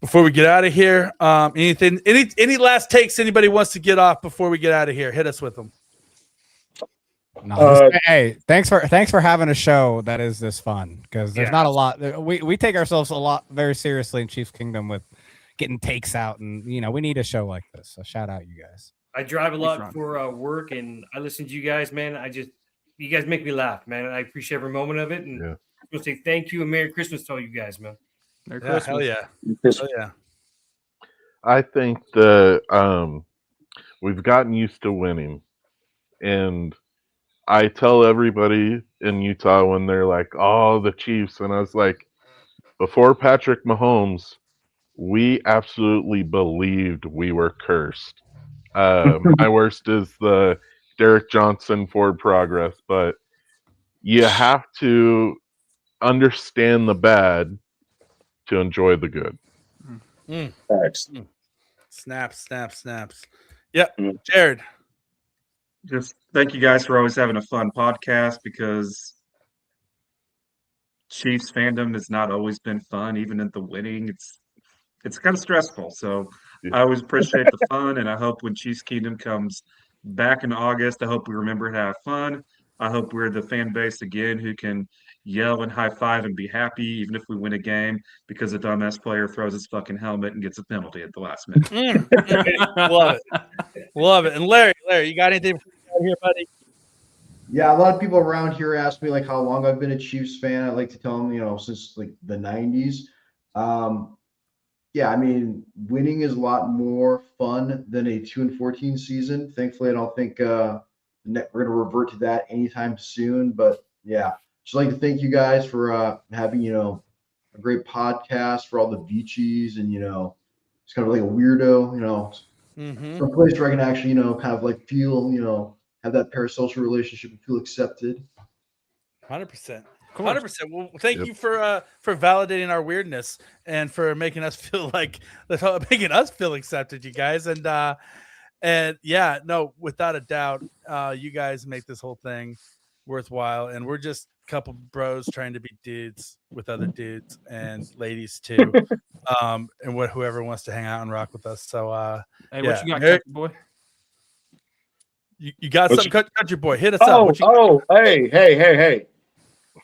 before we get out of here, any last takes anybody wants to get off before we get out of here? Hit us with them. No, hey, thanks for having a show that is this fun because there's not a lot. We take ourselves very seriously in Chiefs Kingdom with getting takes out, and we need a show like this. So shout out you guys. I drive a lot for work, and I listen to you guys, man. You guys make me laugh, man. I appreciate every moment of it, and I want to say thank you and Merry Christmas to all you guys, man. Merry Christmas. Hell yeah. Hell yeah. I think we've gotten used to winning, and I tell everybody in Utah when they're like, "Oh, the Chiefs," and I was like, before Patrick Mahomes, we absolutely believed we were cursed. My worst is the Derek Johnson Ford progress, but you have to understand the bad to enjoy the good. Thanks. Snaps. Yep. Jared. Just thank you guys for always having a fun podcast, because Chiefs fandom has not always been fun. Even at the winning, it's kind of stressful. So I always appreciate the fun, and I hope when Chiefs Kingdom comes back in August, I hope we remember to have fun. I hope we're the fan base again who can yell and high five and be happy even if we win a game because a dumbass player throws his fucking helmet and gets a penalty at the last minute. Love it. And Larry, you got anything here, buddy? Yeah, a lot of people around here ask me like how long I've been a Chiefs fan. I like to tell them, since like the 90s. Yeah, I mean, winning is a lot more fun than a 2-14 season. Thankfully, I don't think we're going to revert to that anytime soon. But yeah, just like to thank you guys for having a great podcast, for all the Veachies, and it's kind of like a weirdo, some place where I can actually kind of like feel have that parasocial relationship and feel accepted. 100%. 100%. Well, thank you for validating our weirdness and for making us feel accepted, you guys. And yeah, no, without a doubt, you guys make this whole thing worthwhile. And we're just a couple bros trying to be dudes with other dudes and ladies too. And whoever wants to hang out and rock with us. So hey, what you got, Country Boy? You got something, Country Boy? Hit us up. Hey.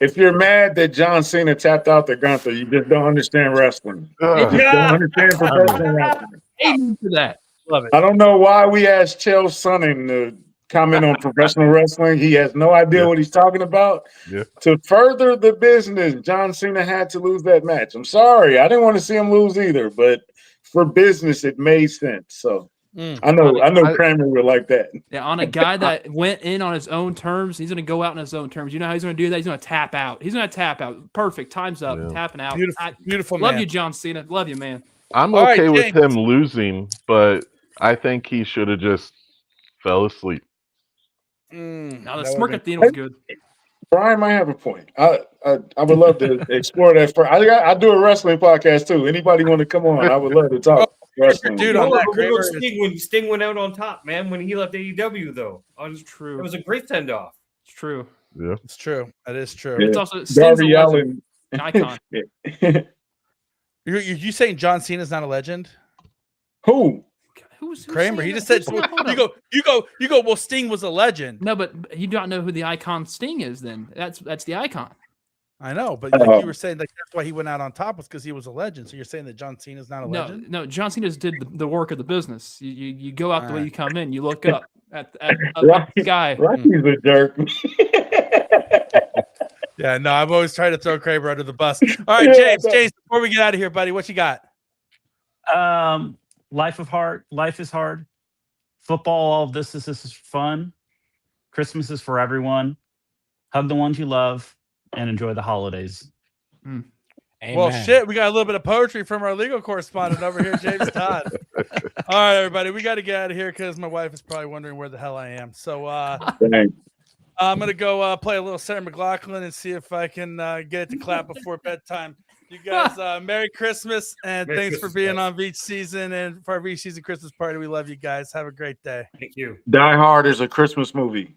If you're mad that John Cena tapped out the Gunther, you just don't understand wrestling. You just don't understand professional wrestling. Amen to that. Love it. I don't know why we asked Chael Sonnen to comment on professional wrestling. He has no idea what he's talking about. Yeah. To further the business, John Cena had to lose that match. I'm sorry. I didn't want to see him lose either, but for business, it made sense. So I know Krame would like that. Yeah, on a guy that went in on his own terms, he's going to go out on his own terms. You know how he's going to do that? He's going to tap out. He's going to tap out. Perfect. Time's up. Yeah. Tapping out. Beautiful. Love you, John Cena. Love you, man. I'm okay with him losing, but I think he should have just fell asleep. Now the smirk at the end was good. Brian might have a point. I would love to explore that. I do a wrestling podcast too. Anybody want to come on? I would love to talk. Dude, on that Sting went out on top, man, when he left AEW, though. It's true. It was a great send-off. It's true. Yeah. It's true. That is true. Yeah. It's also Darby Allin, an icon. You saying John Cena's not a legend? Who's Kramer? He just said you go. Well, Sting was a legend. No, but you don't know who the icon Sting is. Then that's the icon. I know, but like you were saying, like that's why he went out on top was because he was a legend. So you're saying that John Cena's not a legend? No, John Cena did the work of the business. You go out the way you come in. You look up at the guy. Rocky's a jerk. Yeah, no, I've always tried to throw Kramer under the bus. All right, James, before we get out of here, buddy, what you got? Life is hard. Football, all of this is fun. Christmas is for everyone. Hug the ones you love and enjoy the holidays. Well, shit, we got a little bit of poetry from our legal correspondent over here, James Todd. All right, everybody, we got to get out of here because my wife is probably wondering where the hell I am. So I'm going to go play a little Sarah McLachlan and see if I can get it to clap before bedtime. You guys, Merry Christmas, and thanks for being on Veach Season and for our Veach Season Christmas party. We love you guys. Have a great day. Thank you. Die Hard is a Christmas movie.